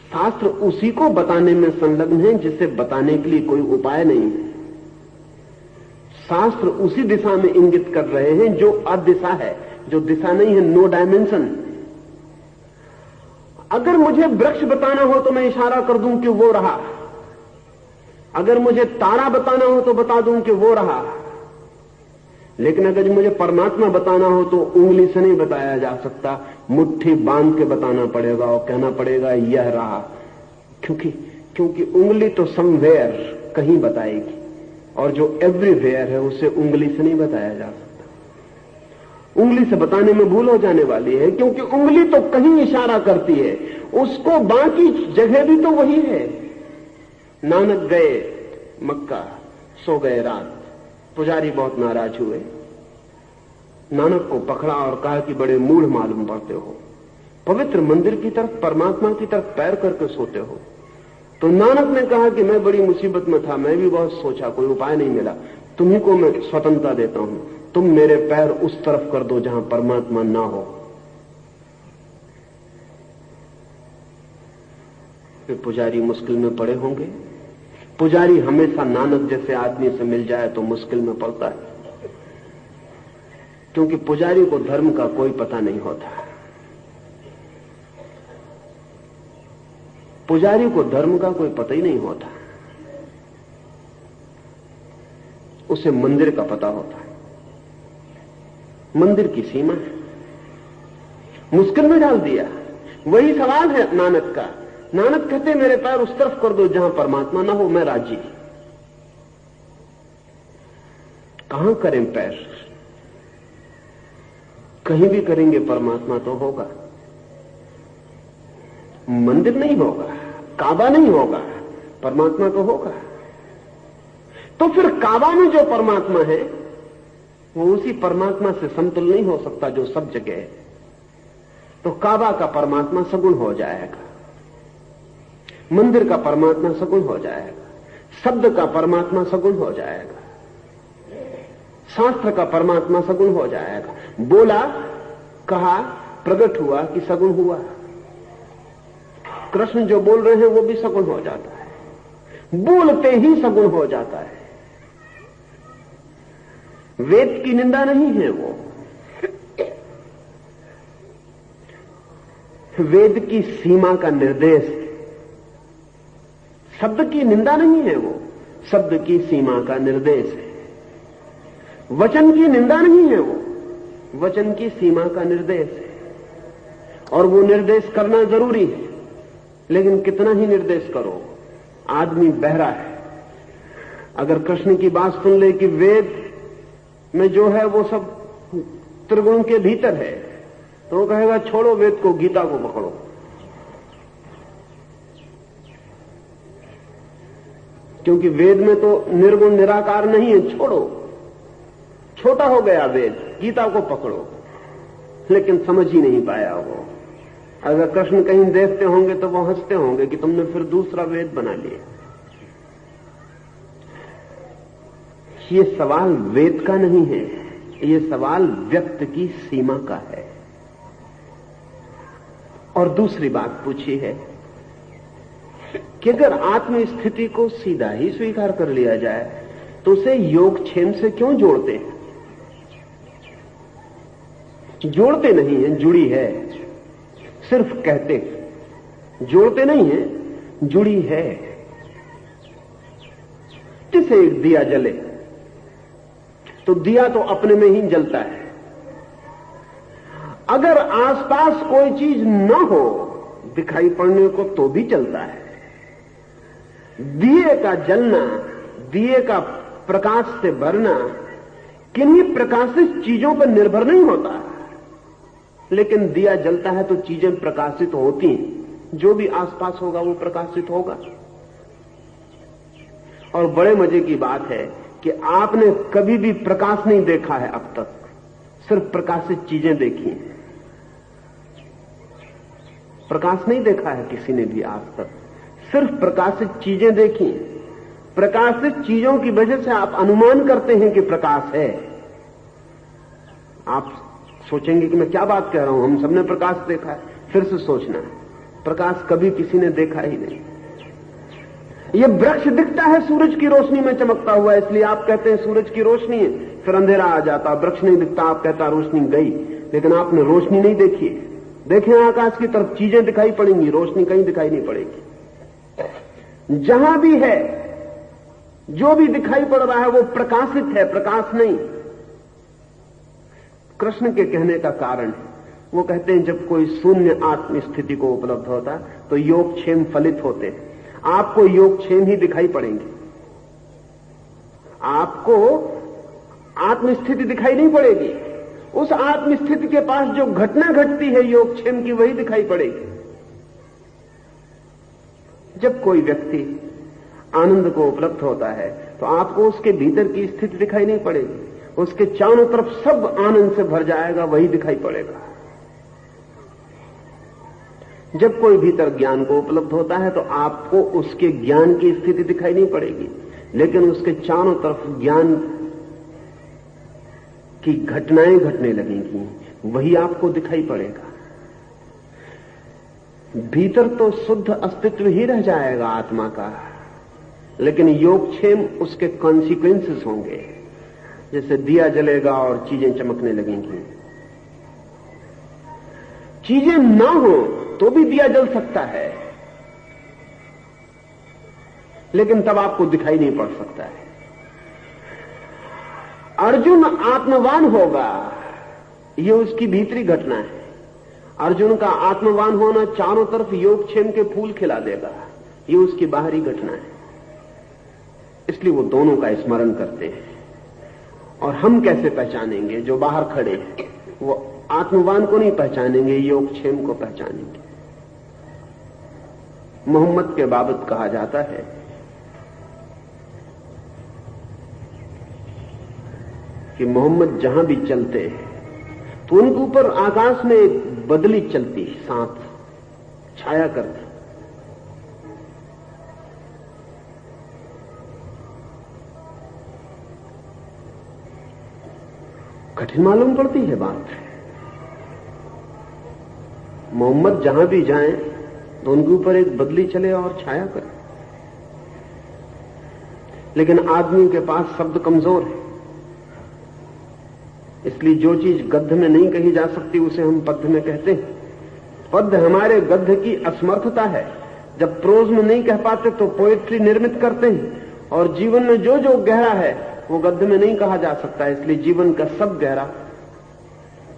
शास्त्र उसी को बताने में संलग्न है जिसे बताने के लिए कोई उपाय नहीं है। शास्त्र उसी दिशा में इंगित कर रहे हैं जो अदिशा है, जो दिशा नहीं है, नो डायमेंशन। अगर मुझे वृक्ष बताना हो तो मैं इशारा कर दूं कि वो रहा, अगर मुझे तारा बताना हो तो बता दूं कि वो रहा, लेकिन अगर मुझे परमात्मा बताना हो तो उंगली से नहीं बताया जा सकता, मुट्ठी बांध के बताना पड़ेगा और कहना पड़ेगा यह रहा, क्योंकि उंगली तो समवेयर कहीं बताएगी और जो एवरीवेयर है उसे उंगली से नहीं बताया जा सकता। उंगली से बताने में भूल हो जाने वाली है, क्योंकि उंगली तो कहीं इशारा करती है, उसको बाकी जगह भी तो वही है। नानक गए मक्का, सो गए रात, पुजारी बहुत नाराज हुए, नानक को पकड़ा और कहा कि बड़े मूढ़ मालूम पड़ते हो, पवित्र मंदिर की तरफ, परमात्मा की तरफ पैर करके सोते हो। तो नानक ने कहा कि मैं बड़ी मुसीबत में था, मैं भी बहुत सोचा, कोई उपाय नहीं मिला, तुम्ही को मैं स्वतंत्रता देता हूं, तुम मेरे पैर उस तरफ कर दो जहां परमात्मा ना हो। फिर पुजारी मुश्किल में पड़े होंगे। पुजारी हमेशा नानक जैसे आदमी से मिल जाए तो मुश्किल में पड़ता है, क्योंकि पुजारी को धर्म का कोई पता नहीं होता। पुजारी को धर्म का कोई पता ही नहीं होता, उसे मंदिर का पता होता है। मंदिर की सीमा है, मुश्किल में डाल दिया। वही सवाल है नानक का। नानक कहते मेरे पैर उस तरफ कर दो जहां परमात्मा ना हो, मैं राजी। कहां करें पैर? कहीं भी करेंगे परमात्मा तो होगा, मंदिर नहीं होगा, काबा नहीं होगा, परमात्मा तो होगा। तो फिर काबा में जो परमात्मा है वो उसी परमात्मा से समतुल नहीं हो सकता जो सब जगह है। तो काबा का परमात्मा सगुण हो जाएगा, मंदिर का परमात्मा सगुण हो जाएगा, शब्द का परमात्मा सगुण हो जाएगा, शास्त्र का परमात्मा सगुण हो जाएगा। बोला, कहा, प्रकट हुआ कि सगुण हुआ। कृष्ण जो बोल रहे हैं वो भी सगुण हो जाता है, बोलते ही सगुण हो जाता है। वेद की निंदा नहीं है वो, वेद की सीमा का निर्देश है। शब्द की निंदा नहीं है वो, शब्द की सीमा का निर्देश है। वचन की निंदा नहीं है वो, वचन की सीमा का निर्देश है। और वो निर्देश करना जरूरी है, लेकिन कितना ही निर्देश करो, आदमी बहरा है। अगर कृष्ण की बात सुन ले कि वेद में जो है वो सब त्रिगुण के भीतर है, तो वो कहेगा छोड़ो वेद को, गीता को पकड़ो। क्योंकि वेद में तो निर्गुण निराकार नहीं है, छोड़ो, छोटा हो गया वेद, गीता को पकड़ो। लेकिन समझ ही नहीं पाया वो। अगर कृष्ण कहीं देखते होंगे तो वो हंसते होंगे कि तुमने फिर दूसरा वेद बना लिया। ये सवाल वेद का नहीं है, ये सवाल व्यक्त की सीमा का है। और दूसरी बात पूछी है कि अगर आत्म स्थिति को सीधा ही स्वीकार कर लिया जाए तो उसे योगक्षेम से क्यों जोड़ते हैं? जोड़ते नहीं है, जुड़ी है, सिर्फ कहते, जोड़ते नहीं है, जुड़ी है। जैसे एक दिया जले तो दिया तो अपने में ही जलता है। अगर आसपास कोई चीज न हो दिखाई पड़ने को तो भी चलता है। दिए का जलना, दिए का प्रकाश से भरना किन्हीं प्रकाशित चीजों पर निर्भर नहीं होता, लेकिन दिया जलता है तो चीजें प्रकाशित होती हैं। जो भी आसपास होगा वो प्रकाशित होगा। और बड़े मजे की बात है कि आपने कभी भी प्रकाश नहीं देखा है अब तक, सिर्फ प्रकाशित चीजें देखी हैं। प्रकाश नहीं देखा है किसी ने भी आज तक, सिर्फ प्रकाशित चीजें देखी। प्रकाशित चीजों की वजह से आप अनुमान करते हैं कि प्रकाश है। आप सोचेंगे कि मैं क्या बात कह रहा हूं, हम सबने प्रकाश देखा है। फिर से सोचना है, प्रकाश कभी किसी ने देखा ही नहीं। ये वृक्ष दिखता है सूरज की रोशनी में चमकता हुआ, इसलिए आप कहते हैं सूरज की रोशनी है, फिर अंधेरा आ जाता, वृक्ष नहीं दिखता, आप कहता रोशनी गई। लेकिन आपने रोशनी नहीं देखी। देखें आकाश की तरफ, चीजें दिखाई पड़ेंगी, रोशनी कहीं दिखाई नहीं पड़ेगी। जहां भी है, जो भी दिखाई पड़ रहा है वो प्रकाशित है, प्रकाश नहीं। कृष्ण के कहने का कारण है, वो कहते हैं जब कोई शून्य आत्म स्थिति को उपलब्ध होता तो योगक्षेम फलित होते हैं। आपको योगक्षेम ही दिखाई पड़ेंगे, आपको आत्मस्थिति दिखाई नहीं पड़ेगी। उस आत्मस्थिति के पास जो घटना घटती है योगक्षेम की, वही दिखाई पड़ेगी। जब कोई व्यक्ति आनंद को उपलब्ध होता है तो आपको उसके भीतर की स्थिति दिखाई नहीं पड़ेगी, उसके चारों तरफ सब आनंद से भर जाएगा, वही दिखाई पड़ेगा। जब कोई भीतर ज्ञान को उपलब्ध होता है तो आपको उसके ज्ञान की स्थिति दिखाई नहीं पड़ेगी, लेकिन उसके चारों तरफ ज्ञान की घटनाएं घटने लगेंगी, वही आपको दिखाई पड़ेगा। भीतर तो शुद्ध अस्तित्व ही रह जाएगा आत्मा का, लेकिन योगक्षेम उसके कॉन्सिक्वेंसेस होंगे। जैसे दिया जलेगा और चीजें चमकने लगेंगी। चीजें ना हो तो भी दिया जल सकता है, लेकिन तब आपको दिखाई नहीं पड़ सकता है। अर्जुन आत्मवान होगा ये उसकी भीतरी घटना है। अर्जुन का आत्मवान होना चारों तरफ योगक्षेम के फूल खिला देगा, ये उसकी बाहरी घटना है। इसलिए वो दोनों का स्मरण करते हैं। और हम कैसे पहचानेंगे? जो बाहर खड़े हैं वो आत्मवान को नहीं पहचानेंगे, योगक्षेम को पहचानेंगे। मोहम्मद के बाबत कहा जाता है कि मोहम्मद जहां भी चलते तो उनके ऊपर आकाश में एक बदली चलती, साथ छाया करती। कठिन मालूम पड़ती है बात। मोहम्मद जहां भी जाएं तो उनके ऊपर एक बदली चले और छाया करे। लेकिन आदमी के पास शब्द कमजोर है, इसलिए जो चीज गद्य में नहीं कही जा सकती उसे हम पद्य में कहते हैं। पद्य हमारे गद्य की असमर्थता है। जब प्रोज में नहीं कह पाते तो पोएट्री निर्मित करते हैं, और जीवन में जो जो गहरा है वो गद्य में नहीं कहा जा सकता, इसलिए जीवन का सब गहरा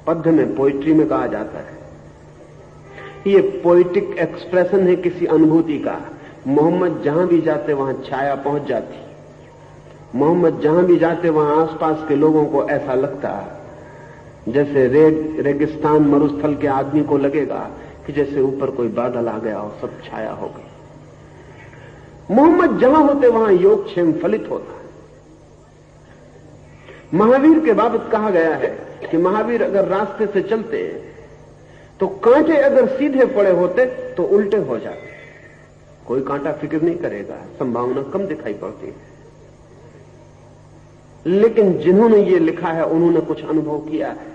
पद्य में, पोएट्री में कहा जाता है। ये पोएटिक एक्सप्रेशन है किसी अनुभूति का। मोहम्मद जहां भी जाते वहां छाया पहुंच जाती। मोहम्मद जहां भी जाते वहां आसपास के लोगों को ऐसा लगता जैसे रेगिस्तान मरुस्थल के आदमी को लगेगा कि जैसे ऊपर कोई बादल आ गया और सब छाया हो गई। मोहम्मद जहां होते वहां योगक्षेम फलित होता। महावीर के बाबत कहा गया है कि महावीर अगर रास्ते से चलते तो कांटे अगर सीधे पड़े होते तो उल्टे हो जाते। कोई कांटा फिक्र नहीं करेगा, संभावना कम दिखाई पड़ती है। लेकिन जिन्होंने ये लिखा है उन्होंने कुछ अनुभव किया है।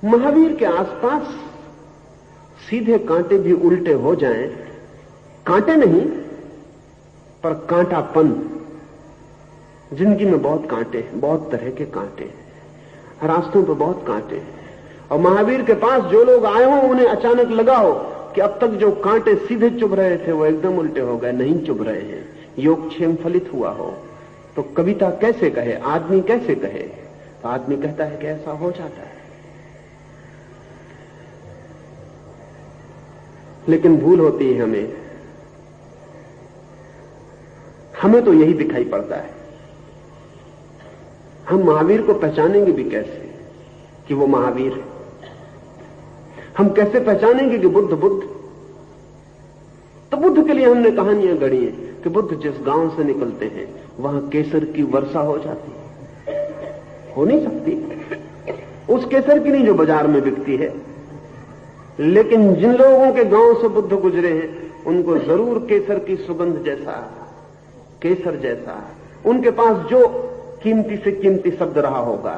महावीर के आसपास सीधे कांटे भी उल्टे हो जाएं, कांटे नहीं पर कांटापन। जिंदगी में बहुत कांटे हैं, बहुत तरह के कांटे हैं, रास्तों पर बहुत कांटे हैं। और महावीर के पास जो लोग आए हो उन्हें अचानक लगा हो कि अब तक जो कांटे सीधे चुभ रहे थे वो एकदम उल्टे हो गए, नहीं चुभ रहे हैं, योगक्षेम फलित हुआ हो। तो कविता कैसे कहे, आदमी कैसे कहे? तो आदमी कहता है कि ऐसा हो जाता है। लेकिन भूल होती है हमें तो यही दिखाई पड़ता है। हम महावीर को पहचानेंगे भी कैसे कि वो महावीर है? हम कैसे पहचानेंगे कि बुद्ध बुद्ध? तो बुद्ध के लिए हमने कहानियां गढ़ी हैं कि बुद्ध जिस गांव से निकलते हैं वहां केसर की वर्षा हो जाती है। हो नहीं सकती उस केसर की नहीं जो बाजार में बिकती है। लेकिन जिन लोगों के गांव से बुद्ध गुजरे हैं उनको जरूर केसर की सुगंध जैसा, केसर जैसा, उनके पास जो कीमती से कीमती शब्द रहा होगा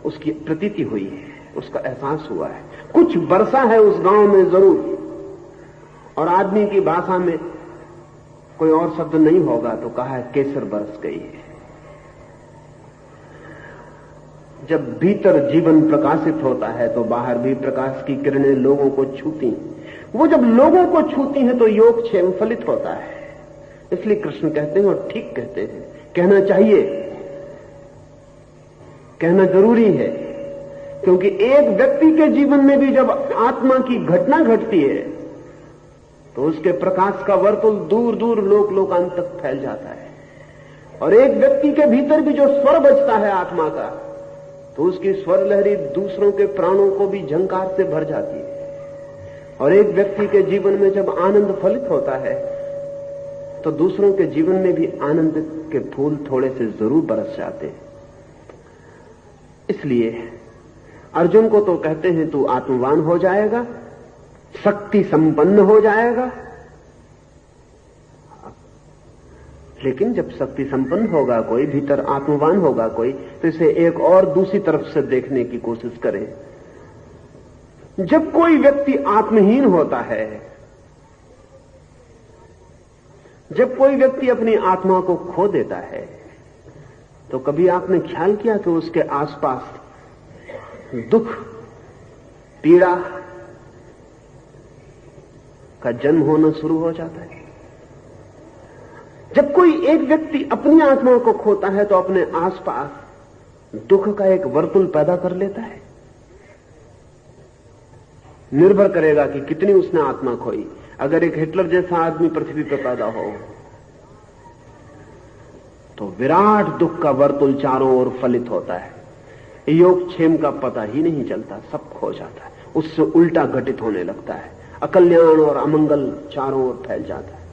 उसकी प्रतीति हुई है, उसका एहसास हुआ है। कुछ बरसा है उस गांव में जरूर। और आदमी की भाषा में कोई और शब्द नहीं होगा तो कहा है केसर बरस गई है। जब भीतर जीवन प्रकाशित होता है तो बाहर भी प्रकाश की किरणें लोगों को छूती। वो जब लोगों को छूती हैं तो योगक्षेम फलित होता है। इसलिए कृष्ण कहते हैं, और ठीक कहते हैं, कहना चाहिए, कहना जरूरी है। क्योंकि एक व्यक्ति के जीवन में भी जब आत्मा की घटना घटती है तो उसके प्रकाश का वर्तुल दूर दूर लोक लोकांत तक फैल जाता है। और एक व्यक्ति के भीतर भी जो स्वर बजता है आत्मा का, तो उसकी स्वर लहरी दूसरों के प्राणों को भी झंकार से भर जाती है। और एक व्यक्ति के जीवन में जब आनंद फलित होता है तो दूसरों के जीवन में भी आनंद के फूल थोड़े से जरूर बरस जाते हैं। इसलिए अर्जुन को तो कहते हैं तू आत्मवान हो जाएगा, शक्ति संपन्न हो जाएगा। लेकिन जब शक्ति संपन्न होगा कोई, भीतर आत्मवान होगा कोई, तो इसे एक और दूसरी तरफ से देखने की कोशिश करें। जब कोई व्यक्ति आत्महीन होता है, जब कोई व्यक्ति अपनी आत्मा को खो देता है, तो कभी आपने ख्याल किया कि उसके आसपास दुख, पीड़ा का जन्म होना शुरू हो जाता है? जब कोई एक व्यक्ति अपनी आत्मा को खोता है तो अपने आसपास दुख का एक वर्तुल पैदा कर लेता है। निर्भर करेगा कि कितनी उसने आत्मा खोई। अगर एक हिटलर जैसा आदमी पृथ्वी पर पैदा हो तो विराट दुख का वर्तुल चारों ओर फलित होता है, योगक्षेम का पता ही नहीं चलता, सब खो जाता है, उससे उल्टा घटित होने लगता है, अकल्याण और अमंगल चारों ओर फैल जाता है,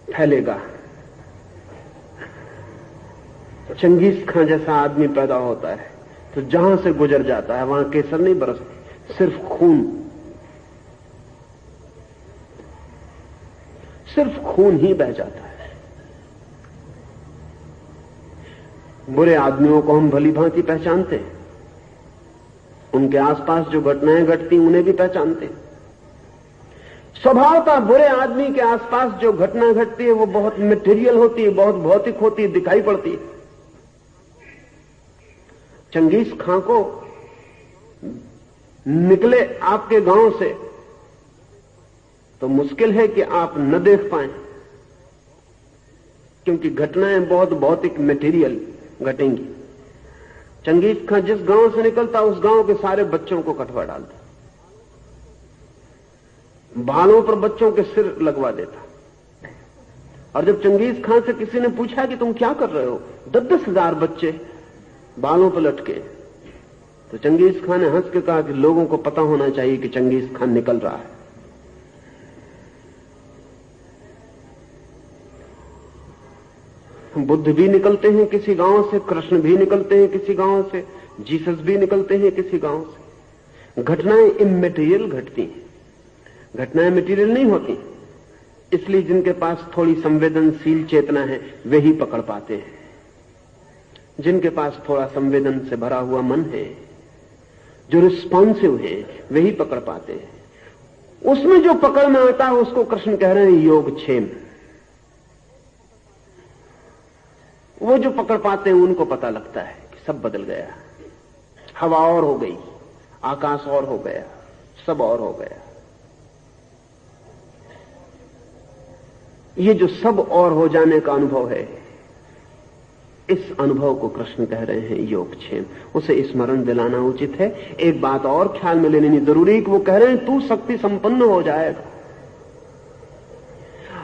फैलेगा। चंगेज खां जैसा आदमी पैदा होता है तो जहां से गुजर जाता है वहां केसर नहीं बरसती, सिर्फ खून ही बह जाता है। बुरे आदमियों को हम भली भांति पहचानते हैं, उनके आसपास जो घटनाएं घटती उन्हें भी पहचानते हैं। स्वभावतः बुरे आदमी के आसपास जो घटना घटती है वो बहुत मटेरियल होती है, बहुत भौतिक होती है, दिखाई पड़ती है। चंगेज खां को निकले आपके गांव से तो मुश्किल है कि आप न देख पाएं, क्योंकि घटनाएं बहुत भौतिक मटेरियल घटेंगी। चंगेज खां जिस गांव से निकलता उस गांव के सारे बच्चों को कटवा डालता, भालों पर बच्चों के सिर लगवा देता। और जब चंगेज खां से किसी ने पूछा कि तुम क्या कर रहे हो, 10-10 हजार बच्चे बालों पर लटके, तो चंगेज खां ने हंस के कहा कि लोगों को पता होना चाहिए कि चंगेज खां निकल रहा है। बुद्ध भी निकलते हैं किसी गांव से, कृष्ण भी निकलते हैं किसी गांव से, जीसस भी निकलते हैं किसी गांव से। घटनाएं इमैटेरियल घटती हैं, घटनाएं मटेरियल नहीं होती, इसलिए जिनके पास थोड़ी संवेदनशील चेतना है वे ही पकड़ पाते हैं। जिनके पास थोड़ा संवेदन से भरा हुआ मन है, जो रिस्पॉन्सिव है, वे ही पकड़ पाते हैं। उसमें जो पकड़ में आता है उसको कृष्ण कह रहे हैं योगक्षेम। वो जो पकड़ पाते हैं उनको पता लगता है कि सब बदल गया, हवा और हो गई, आकाश और हो गया, सब और हो गया। ये जो सब और हो जाने का अनुभव है, इस अनुभव को कृष्ण कह रहे हैं योगक्षेम। उसे स्मरण दिलाना उचित है। एक बात और ख्याल में लेनी जरूरी है कि वो कह रहे हैं तू शक्ति संपन्न हो जाएगा।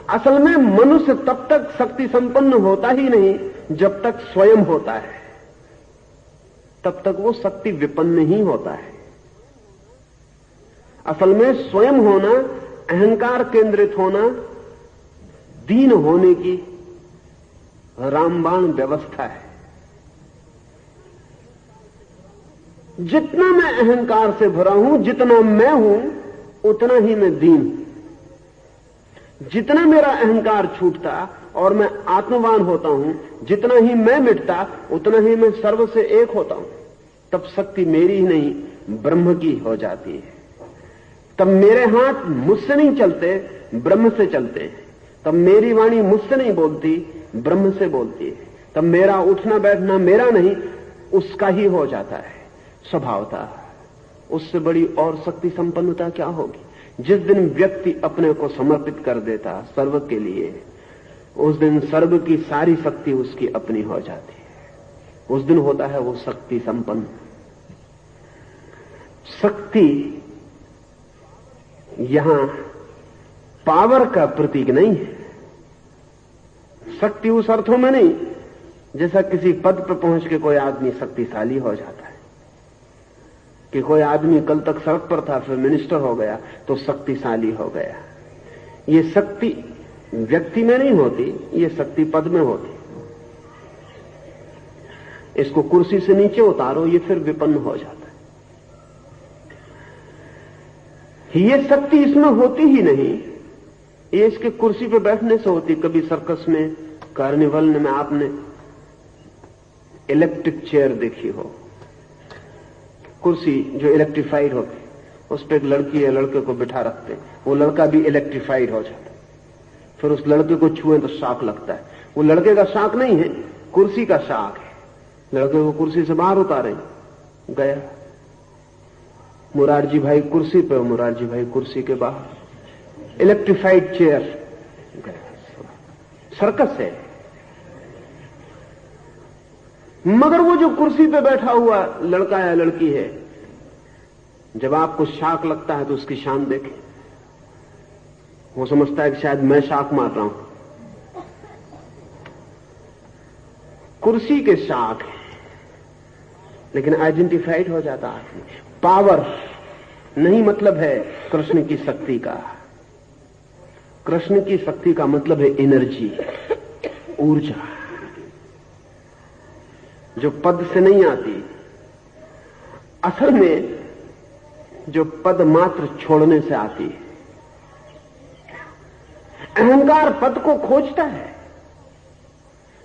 असल में मनुष्य तब तक शक्ति संपन्न होता ही नहीं जब तक स्वयं होता है, तब तक वो शक्ति विपन्न ही होता है। असल में स्वयं होना, अहंकार केंद्रित होना, दीन होने की रामबाण व्यवस्था है। जितना मैं अहंकार से भरा हूं, जितना मैं हूं, उतना ही मैं दीन हूं। जितना मेरा अहंकार छूटता और मैं आत्मवान होता हूं, जितना ही मैं मिटता उतना ही मैं सर्व से एक होता हूं। तब शक्ति मेरी ही नहीं, ब्रह्म की हो जाती है। तब मेरे हाथ मुझसे नहीं चलते, ब्रह्म से चलते हैं। तब मेरी वाणी मुझसे नहीं बोलती, ब्रह्म से बोलती है। तब मेरा उठना बैठना मेरा नहीं, उसका ही हो जाता है स्वभावतः। उससे बड़ी और शक्ति संपन्नता क्या होगी? जिस दिन व्यक्ति अपने को समर्पित कर देता सर्व के लिए, उस दिन सर्व की सारी शक्ति उसकी अपनी हो जाती है। उस दिन होता है वो शक्ति संपन्न। शक्ति यहां पावर का प्रतीक नहीं है। शक्ति उस अर्थों में नहीं जैसा किसी पद पर पहुंच के कोई आदमी शक्तिशाली हो जाता है, कि कोई आदमी कल तक सड़क पर था फिर मिनिस्टर हो गया तो शक्तिशाली हो गया। ये शक्ति व्यक्ति में नहीं होती, ये शक्ति पद में होती। इसको कुर्सी से नीचे उतारो, ये फिर विपन्न हो जाता है। ये शक्ति इसमें होती ही नहीं, ये इसके कुर्सी पे बैठने से होती। कभी सर्कस में, कार्निवल में आपने इलेक्ट्रिक चेयर देखी हो, कुर्सी जो इलेक्ट्रीफाइड होती, उस पर एक लड़की या लड़के को बिठा रखते, वो लड़का भी इलेक्ट्रीफाइड हो जाता। फिर उस लड़के को छुए तो शॉक लगता है। वो लड़के का शॉक नहीं है, कुर्सी का शॉक है। लड़के को कुर्सी से बाहर उतारे, गया। मुरारजी भाई कुर्सी पे, मुरारजी भाई कुर्सी के बाहर। इलेक्ट्रीफाइड चेयर, सर्कस है। मगर वो जो कुर्सी पे बैठा हुआ लड़का या लड़की है, जब आपको शाक लगता है तो उसकी शान देखें। वो समझता है कि शायद मैं शाक मार रहा हूं। कुर्सी के शाक है, लेकिन आइडेंटिफाइड हो जाता आदमी। पावर नहीं मतलब है कृष्ण की शक्ति का। कृष्ण की शक्ति का मतलब है एनर्जी, ऊर्जा, जो पद से नहीं आती। असल में जो पद मात्र छोड़ने से आती है। अहंकार पद को खोजता है,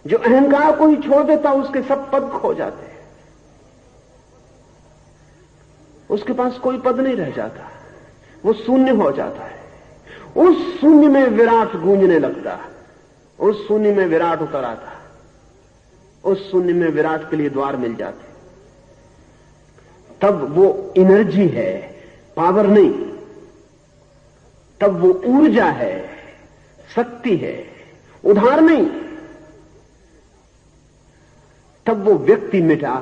जो अहंकार को ही छोड़ देता उसके सब पद खो जाते हैं, उसके पास कोई पद नहीं रह जाता, वो शून्य हो जाता है। उस शून्य में विराट गूंजने लगता, उस शून्य में विराट उतर आता, उस शून्य में विराट के लिए द्वार मिल जाते। तब वो एनर्जी है, पावर नहीं। तब वो ऊर्जा है, शक्ति है, उधार नहीं। तब वो व्यक्ति मिटा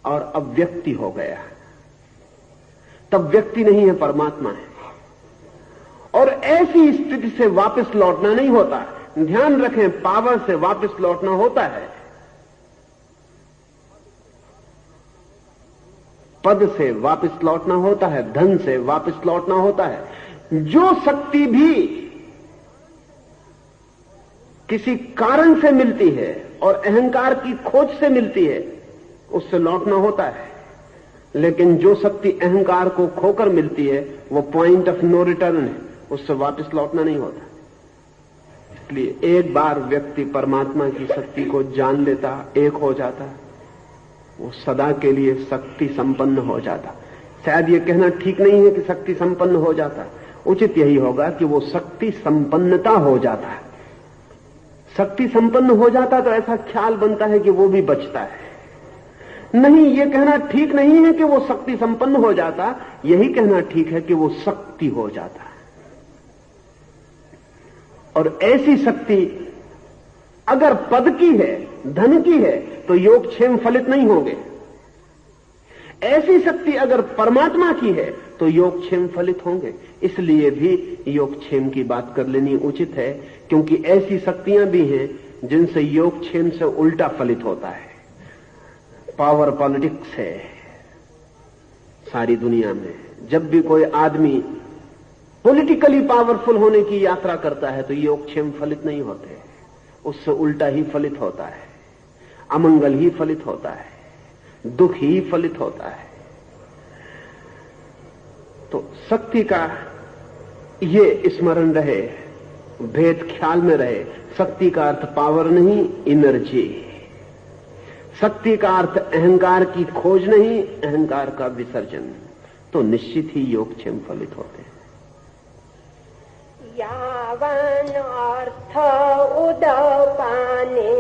और अब व्यक्ति हो गया। तब व्यक्ति नहीं है, परमात्मा है। और ऐसी स्थिति से वापस लौटना नहीं होता। ध्यान रखें, पावर से वापस लौटना होता है, पद से वापस लौटना होता है, धन से वापस लौटना होता है। जो शक्ति भी किसी कारण से मिलती है और अहंकार की खोज से मिलती है, उससे लौटना होता है। लेकिन जो शक्ति अहंकार को खोकर मिलती है वो पॉइंट ऑफ नो रिटर्न है, उससे वापस लौटना नहीं होता। इसलिए एक बार व्यक्ति परमात्मा की शक्ति को जान लेता, एक हो जाता, वो सदा के लिए शक्ति संपन्न हो जाता। शायद ये कहना ठीक नहीं है कि शक्ति संपन्न हो जाता, उचित यही होगा कि वो शक्ति संपन्नता हो जाता है। शक्ति संपन्न हो जाता तो ऐसा ख्याल बनता है कि वो भी बचता है। नहीं, ये कहना ठीक नहीं है कि वो शक्ति संपन्न हो जाता, यही कहना ठीक है कि वो शक्ति हो जाता। और ऐसी शक्ति अगर पद की है, धन की है, तो योगक्षेम फलित नहीं होंगे। ऐसी शक्ति अगर परमात्मा की है तो योगक्षेम फलित होंगे। इसलिए भी योगक्षेम की बात कर लेनी उचित है, क्योंकि ऐसी शक्तियां भी हैं जिनसे योगक्षेम से उल्टा फलित होता है। पावर पॉलिटिक्स है सारी दुनिया में। जब भी कोई आदमी पॉलिटिकली पावरफुल होने की यात्रा करता है तो योगक्षेम फलित नहीं होते, उससे उल्टा ही फलित होता है, अमंगल ही फलित होता है, दुख ही फलित होता है। तो शक्ति का ये स्मरण रहे, भेद ख्याल में रहे। शक्ति का अर्थ पावर नहीं, एनर्जी। शक्ति का अर्थ अहंकार की खोज नहीं, अहंकार का विसर्जन। तो निश्चित ही योगक्षेम फलित होते हैं। यावन अर्थ उदपाने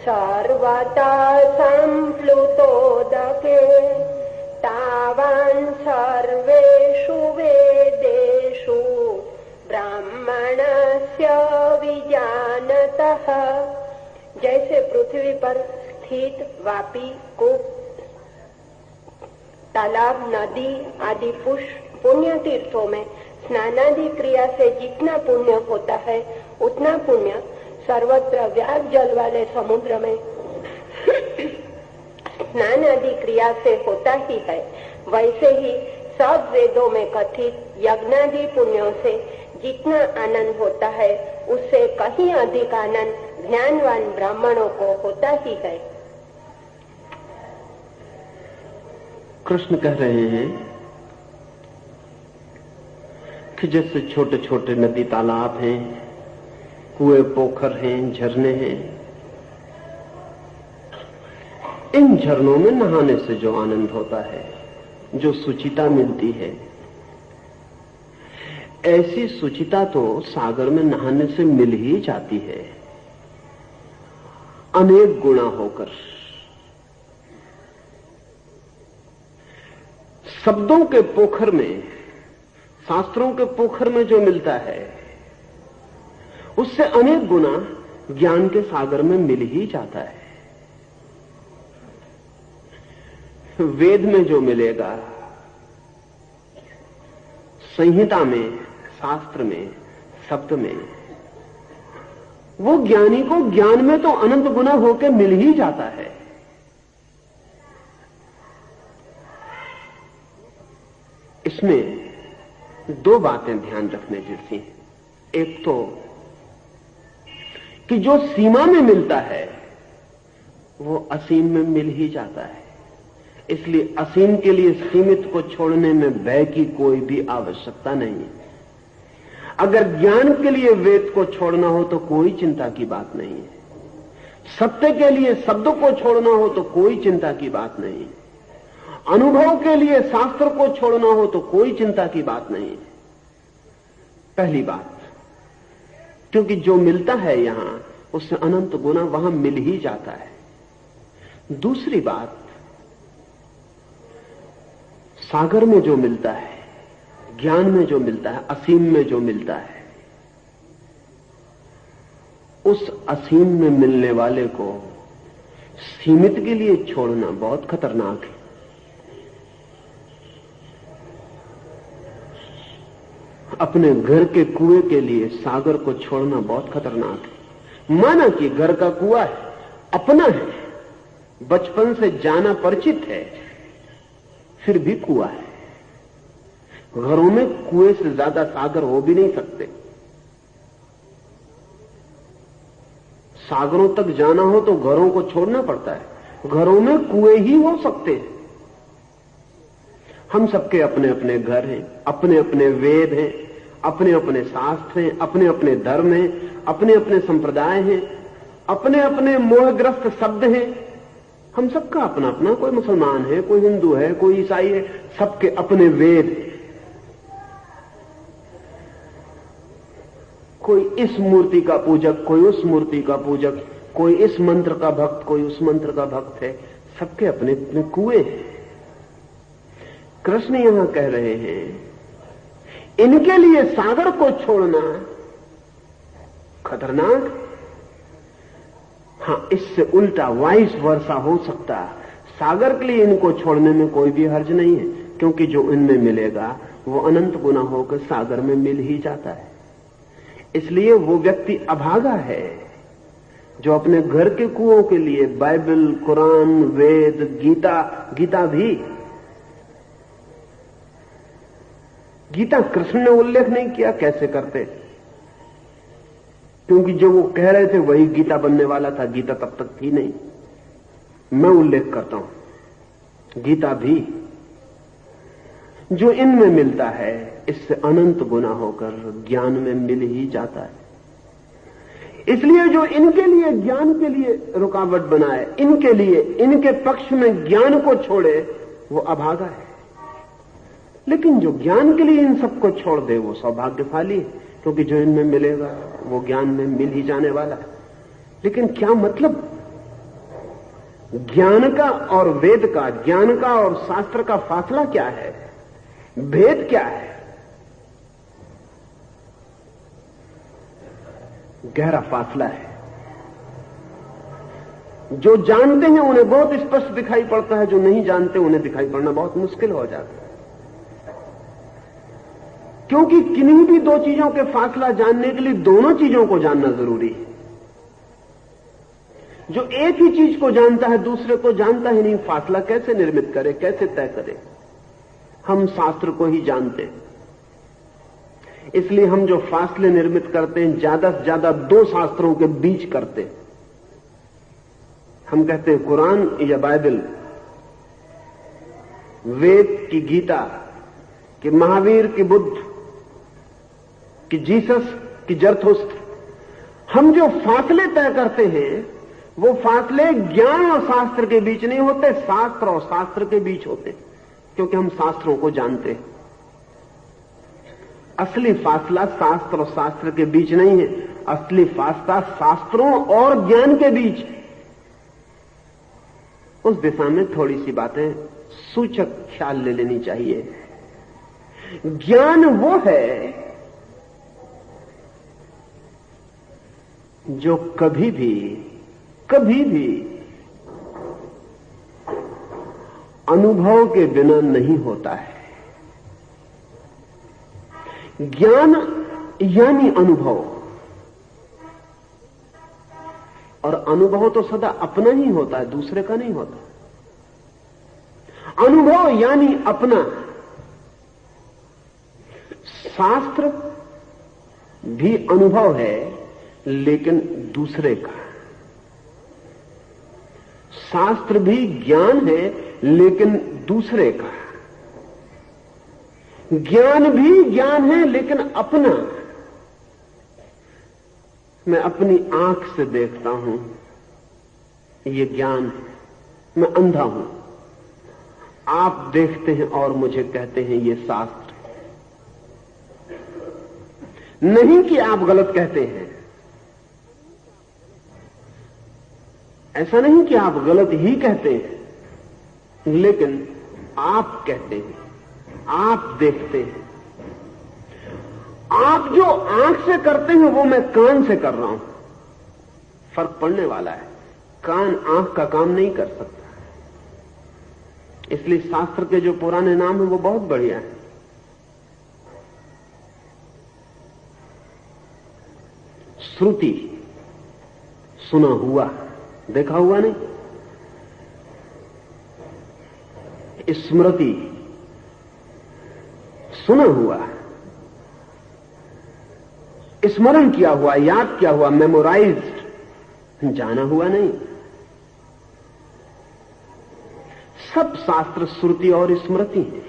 सर्वता संप्लुतोदके तावान् सर्वेषु वेदेषु ब्राह्मणस्य विजानतः। जैसे पृथ्वी पर स्थित वापी, कूप, तालाब, नदी आदि पुण्य तीर्थों में स्नानादि क्रिया से जितना पुण्य होता है उतना पुण्य सर्वत्र व्याप्त जल वाले समुद्र में स्नान आदि क्रिया से होता ही है। वैसे ही सब वेदों में कथित यज्ञादि पुण्यों से जितना आनंद होता है उससे कहीं अधिक आनंद ज्ञानवान ब्राह्मणों को होता ही है। कृष्ण कह रहे हैं कि जैसे छोटे छोटे नदी तालाब हैं, कुएं पोखर हैं, झरने हैं, इन झरनों में नहाने से जो आनंद होता है, जो सुचिता मिलती है, ऐसी सुचिता तो सागर में नहाने से मिल ही जाती है, अनेक गुणा होकर। शब्दों के पोखर में, शास्त्रों के पोखर में जो मिलता है उससे अनेक गुना ज्ञान के सागर में मिल ही जाता है। वेद में जो मिलेगा, संहिता में, शास्त्र में, शब्द में, वो ज्ञानी को ज्ञान में तो अनंत गुना होकर मिल ही जाता है। इसमें दो बातें ध्यान रखने जैसी हैं। एक तो कि जो सीमा में मिलता है वो असीम में मिल ही जाता है, इसलिए असीम के लिए सीमित को छोड़ने में भय की कोई भी आवश्यकता नहीं है। अगर ज्ञान के लिए वेद को छोड़ना हो तो कोई चिंता की बात नहीं है, सत्य के लिए शब्दों को छोड़ना हो तो कोई चिंता की बात नहीं है, अनुभव के लिए शास्त्र को छोड़ना हो तो कोई चिंता की बात नहीं है। पहली बात, क्योंकि जो मिलता है यहां उससे अनंत गुना वहां मिल ही जाता है। दूसरी बात, सागर में जो मिलता है, ज्ञान में जो मिलता है, असीम में जो मिलता है, उस असीम में मिलने वाले को सीमित के लिए छोड़ना बहुत खतरनाक है। अपने घर के कुएं के लिए सागर को छोड़ना बहुत खतरनाक है। माना कि घर का कुआं है, अपना है, बचपन से जाना परिचित है, फिर भी कुआं है। घरों में कुएं से ज्यादा सागर हो भी नहीं सकते। सागरों तक जाना हो तो घरों को छोड़ना पड़ता है, घरों में कुएं ही हो सकते हैं। हम सबके अपने अपने घर हैं, अपने अपने वेद हैं, अपने अपने शास्त्र हैं, अपने अपने धर्म हैं, अपने अपने संप्रदाय हैं, अपने अपने मोहग्रस्त शब्द हैं। हम सबका अपना अपना, कोई मुसलमान है, कोई हिंदू है, कोई ईसाई है, सबके अपने वेद। कोई इस मूर्ति का पूजक, कोई उस मूर्ति का पूजक, कोई इस मंत्र का भक्त, कोई उस मंत्र का भक्त है, सबके अपने अपने कुएं हैं। कृष्ण यहां कह रहे हैं इनके लिए सागर को छोड़ना खतरनाक। हां, इससे उल्टा वाइस वर्षा हो सकता। सागर के लिए इनको छोड़ने में कोई भी हर्ज नहीं है, क्योंकि जो इनमें मिलेगा वो अनंत गुना होकर सागर में मिल ही जाता है। इसलिए वो व्यक्ति अभागा है जो अपने घर के कुओं के लिए बाइबल, कुरान, वेद, गीता भी, गीता कृष्ण ने उल्लेख नहीं किया कैसे करते, क्योंकि जो वो कह रहे थे वही गीता बनने वाला था, गीता तब तक थी नहीं। मैं उल्लेख करता हूं, गीता भी जो इनमें मिलता है इससे अनंत गुना होकर ज्ञान में मिल ही जाता है। इसलिए जो इनके लिए, ज्ञान के लिए रुकावट बनाए, इनके लिए, इनके पक्ष में ज्ञान को छोड़े, वो अभागा है। लेकिन जो ज्ञान के लिए इन सबको छोड़ दे वो सौभाग्यशाली है, क्योंकि जो इनमें मिलेगा वो ज्ञान में मिल ही जाने वाला है। लेकिन क्या मतलब? ज्ञान का और वेद का, ज्ञान का और शास्त्र का फासला क्या है? भेद क्या है? गहरा फासला है। जो जानते हैं उन्हें बहुत स्पष्ट दिखाई पड़ता है, जो नहीं जानते उन्हें दिखाई पड़ना बहुत मुश्किल हो जाता है। क्योंकि किन्हीं भी दो चीजों के फासला जानने के लिए दोनों चीजों को जानना जरूरी है। जो एक ही चीज को जानता है दूसरे को जानता ही नहीं, फासला कैसे निर्मित करे, कैसे तय करे? हम शास्त्र को ही जानते हैं, इसलिए हम जो फासले निर्मित करते हैं ज्यादा से ज्यादा दो शास्त्रों के बीच करते हैं। हम कहते हैं कुरान या बाइबल, वेद की गीता, कि महावीर, की बुद्ध, कि जीसस, की जरथुस्त्र। हम जो फासले तय करते हैं वो फासले ज्ञान और शास्त्र के बीच नहीं होते, शास्त्र और शास्त्र के बीच होते, क्योंकि हम शास्त्रों को जानते हैं। असली फासला शास्त्र और शास्त्र के बीच नहीं है, असली फासला शास्त्रों और ज्ञान के बीच। उस दिशा में थोड़ी सी बातें सूचक ख्याल ले लेनी चाहिए। ज्ञान वो है जो कभी भी अनुभव के बिना नहीं होता है। ज्ञान यानी अनुभव, और अनुभव तो सदा अपना ही होता है, दूसरे का नहीं होता। अनुभव यानी अपना। शास्त्र भी अनुभव है, लेकिन दूसरे का। शास्त्र भी ज्ञान है, लेकिन दूसरे का। ज्ञान भी ज्ञान है, लेकिन अपना। मैं अपनी आंख से देखता हूं, ये ज्ञान है, मैं अंधा हूं। आप देखते हैं और मुझे कहते हैं ये शास्त्र। नहीं कि आप गलत कहते हैं, ऐसा नहीं कि आप गलत ही कहते हैं, लेकिन आप कहते हैं, आप देखते हैं। आप जो आंख से करते हैं वो मैं कान से कर रहा हूं। फर्क पड़ने वाला है। कान आंख का काम नहीं कर सकता। इसलिए शास्त्र के जो पुराने नाम हैं वो बहुत बढ़िया है। श्रुति, सुना हुआ, देखा हुआ नहीं। स्मृति, सुना हुआ, स्मरण किया हुआ, याद किया हुआ, मेमोराइज्ड, जाना हुआ नहीं। सब शास्त्र श्रुति और स्मृति है।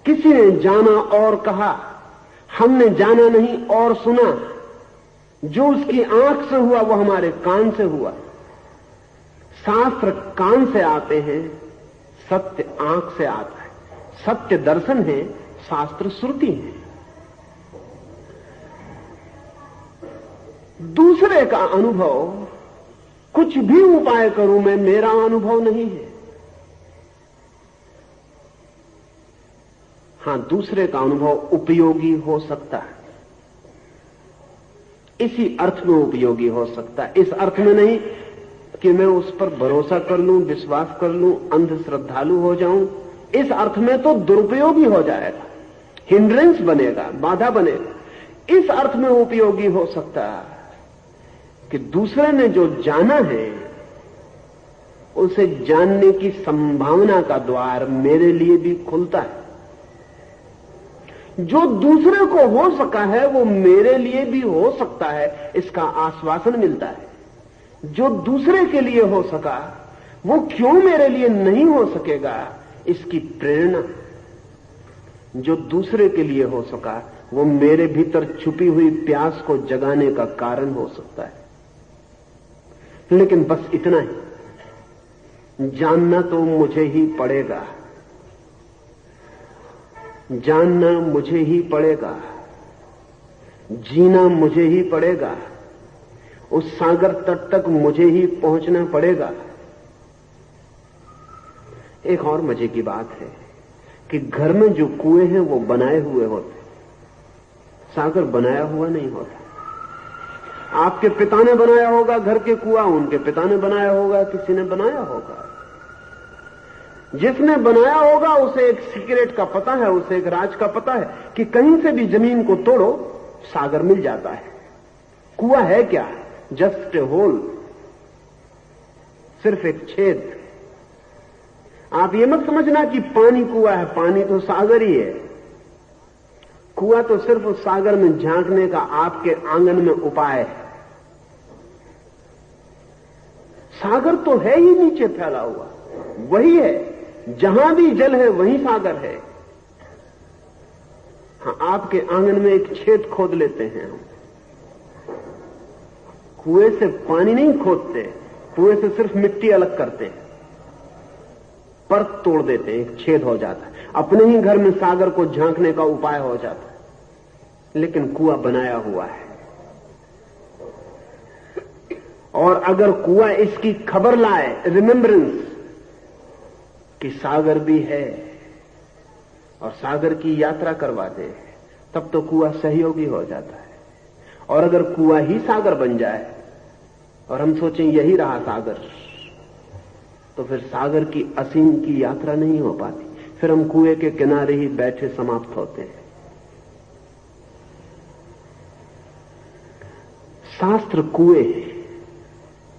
किसी ने जाना और कहा, हमने जाना नहीं और सुना। जो उसकी आंख से हुआ वो हमारे कान से हुआ। शास्त्र कान से आते हैं, सत्य आंख से आता है। सत्य दर्शन है, शास्त्र श्रुति है। दूसरे का अनुभव, कुछ भी उपाय करूं मैं, मेरा अनुभव नहीं है। हां, दूसरे का अनुभव उपयोगी हो सकता है। इसी अर्थ में उपयोगी हो सकता है। इस अर्थ में नहीं कि मैं उस पर भरोसा कर लूं, विश्वास कर लूं, अंध श्रद्धालु हो जाऊं। इस अर्थ में तो दुरुपयोगी हो जाएगा, हिंड्रेंस बनेगा, बाधा बनेगा। इस अर्थ में उपयोगी हो सकता है कि दूसरे ने जो जाना है, उसे जानने की संभावना का द्वार मेरे लिए भी खुलता है। जो दूसरे को हो सका है वो मेरे लिए भी हो सकता है, इसका आश्वासन मिलता है। जो दूसरे के लिए हो सका वो क्यों मेरे लिए नहीं हो सकेगा, इसकी प्रेरणा। जो दूसरे के लिए हो सका वो मेरे भीतर छुपी हुई प्यास को जगाने का कारण हो सकता है। लेकिन बस इतना ही, जानना तो मुझे ही पड़ेगा, जानना मुझे ही पड़ेगा, जीना मुझे ही पड़ेगा, उस सागर तट तक मुझे ही पहुंचना पड़ेगा। एक और मजे की बात है कि घर में जो कुएं हैं वो बनाए हुए होते, सागर बनाया हुआ नहीं होता। आपके पिता ने बनाया होगा घर के कुआं, उनके पिता ने बनाया होगा, किसी ने बनाया होगा। जिसने बनाया होगा उसे एक सीक्रेट का पता है, उसे एक राज का पता है कि कहीं से भी जमीन को तोड़ो सागर मिल जाता है। कुआं है क्या? जस्ट ए होल, सिर्फ एक छेद। आप ये मत समझना कि पानी कुआं है, पानी तो सागर ही है। कुआं तो सिर्फ उस सागर में झांकने का आपके आंगन में उपाय है। सागर तो है ही नीचे फैला हुआ, वही है। जहां भी जल है वहीं सागर है। हां, आपके आंगन में एक छेद खोद लेते हैं हम। कुएं से पानी नहीं खोदते, कुएं से सिर्फ मिट्टी अलग करते हैं, परत तोड़ देते हैं, एक छेद हो जाता है। अपने ही घर में सागर को झांकने का उपाय हो जाता है। लेकिन कुआं बनाया हुआ है, और अगर कुआं इसकी खबर लाए, रिमेम्बरेंस कि सागर भी है, और सागर की यात्रा करवा दे, तब तो कुआं सहयोगी हो जाता है। और अगर कुआं ही सागर बन जाए और हम सोचें यही रहा सागर, तो फिर सागर की असीम की यात्रा नहीं हो पाती। फिर हम कुएं के किनारे ही बैठे समाप्त होते हैं। शास्त्र कुएं हैं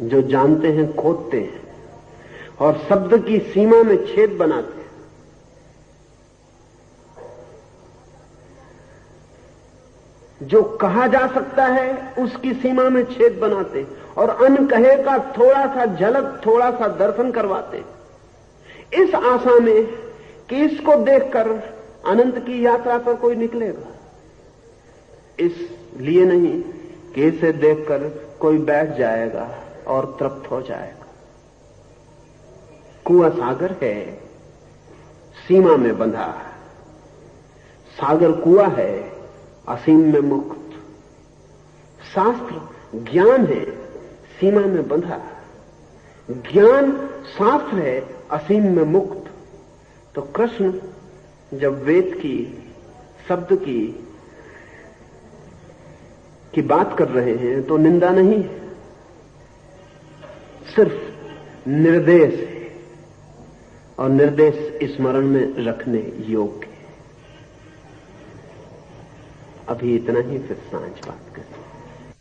जो जानते हैं खोदते हैं और शब्द की सीमा में छेद बनाते हैं। जो कहा जा सकता है उसकी सीमा में छेद बनाते और अनकहे का थोड़ा सा झलक, थोड़ा सा दर्शन करवाते, इस आशा में कि इसको देखकर अनंत की यात्रा पर कोई निकलेगा। इसलिए नहीं कि इसे देखकर कोई बैठ जाएगा और तृप्त हो जाएगा। कुआं सागर है, सीमा में बंधा। सागर कुआं है, असीम में मुक्त। शास्त्र ज्ञान है, सीमा में बंधा। ज्ञान शास्त्र है, असीम में मुक्त। तो कृष्ण जब वेद की, शब्द की बात कर रहे हैं तो निंदा नहीं, सिर्फ निर्देश है, और निर्देश स्मरण में रखने योग्य। अभी इतना ही, फिर सांझ बात करें।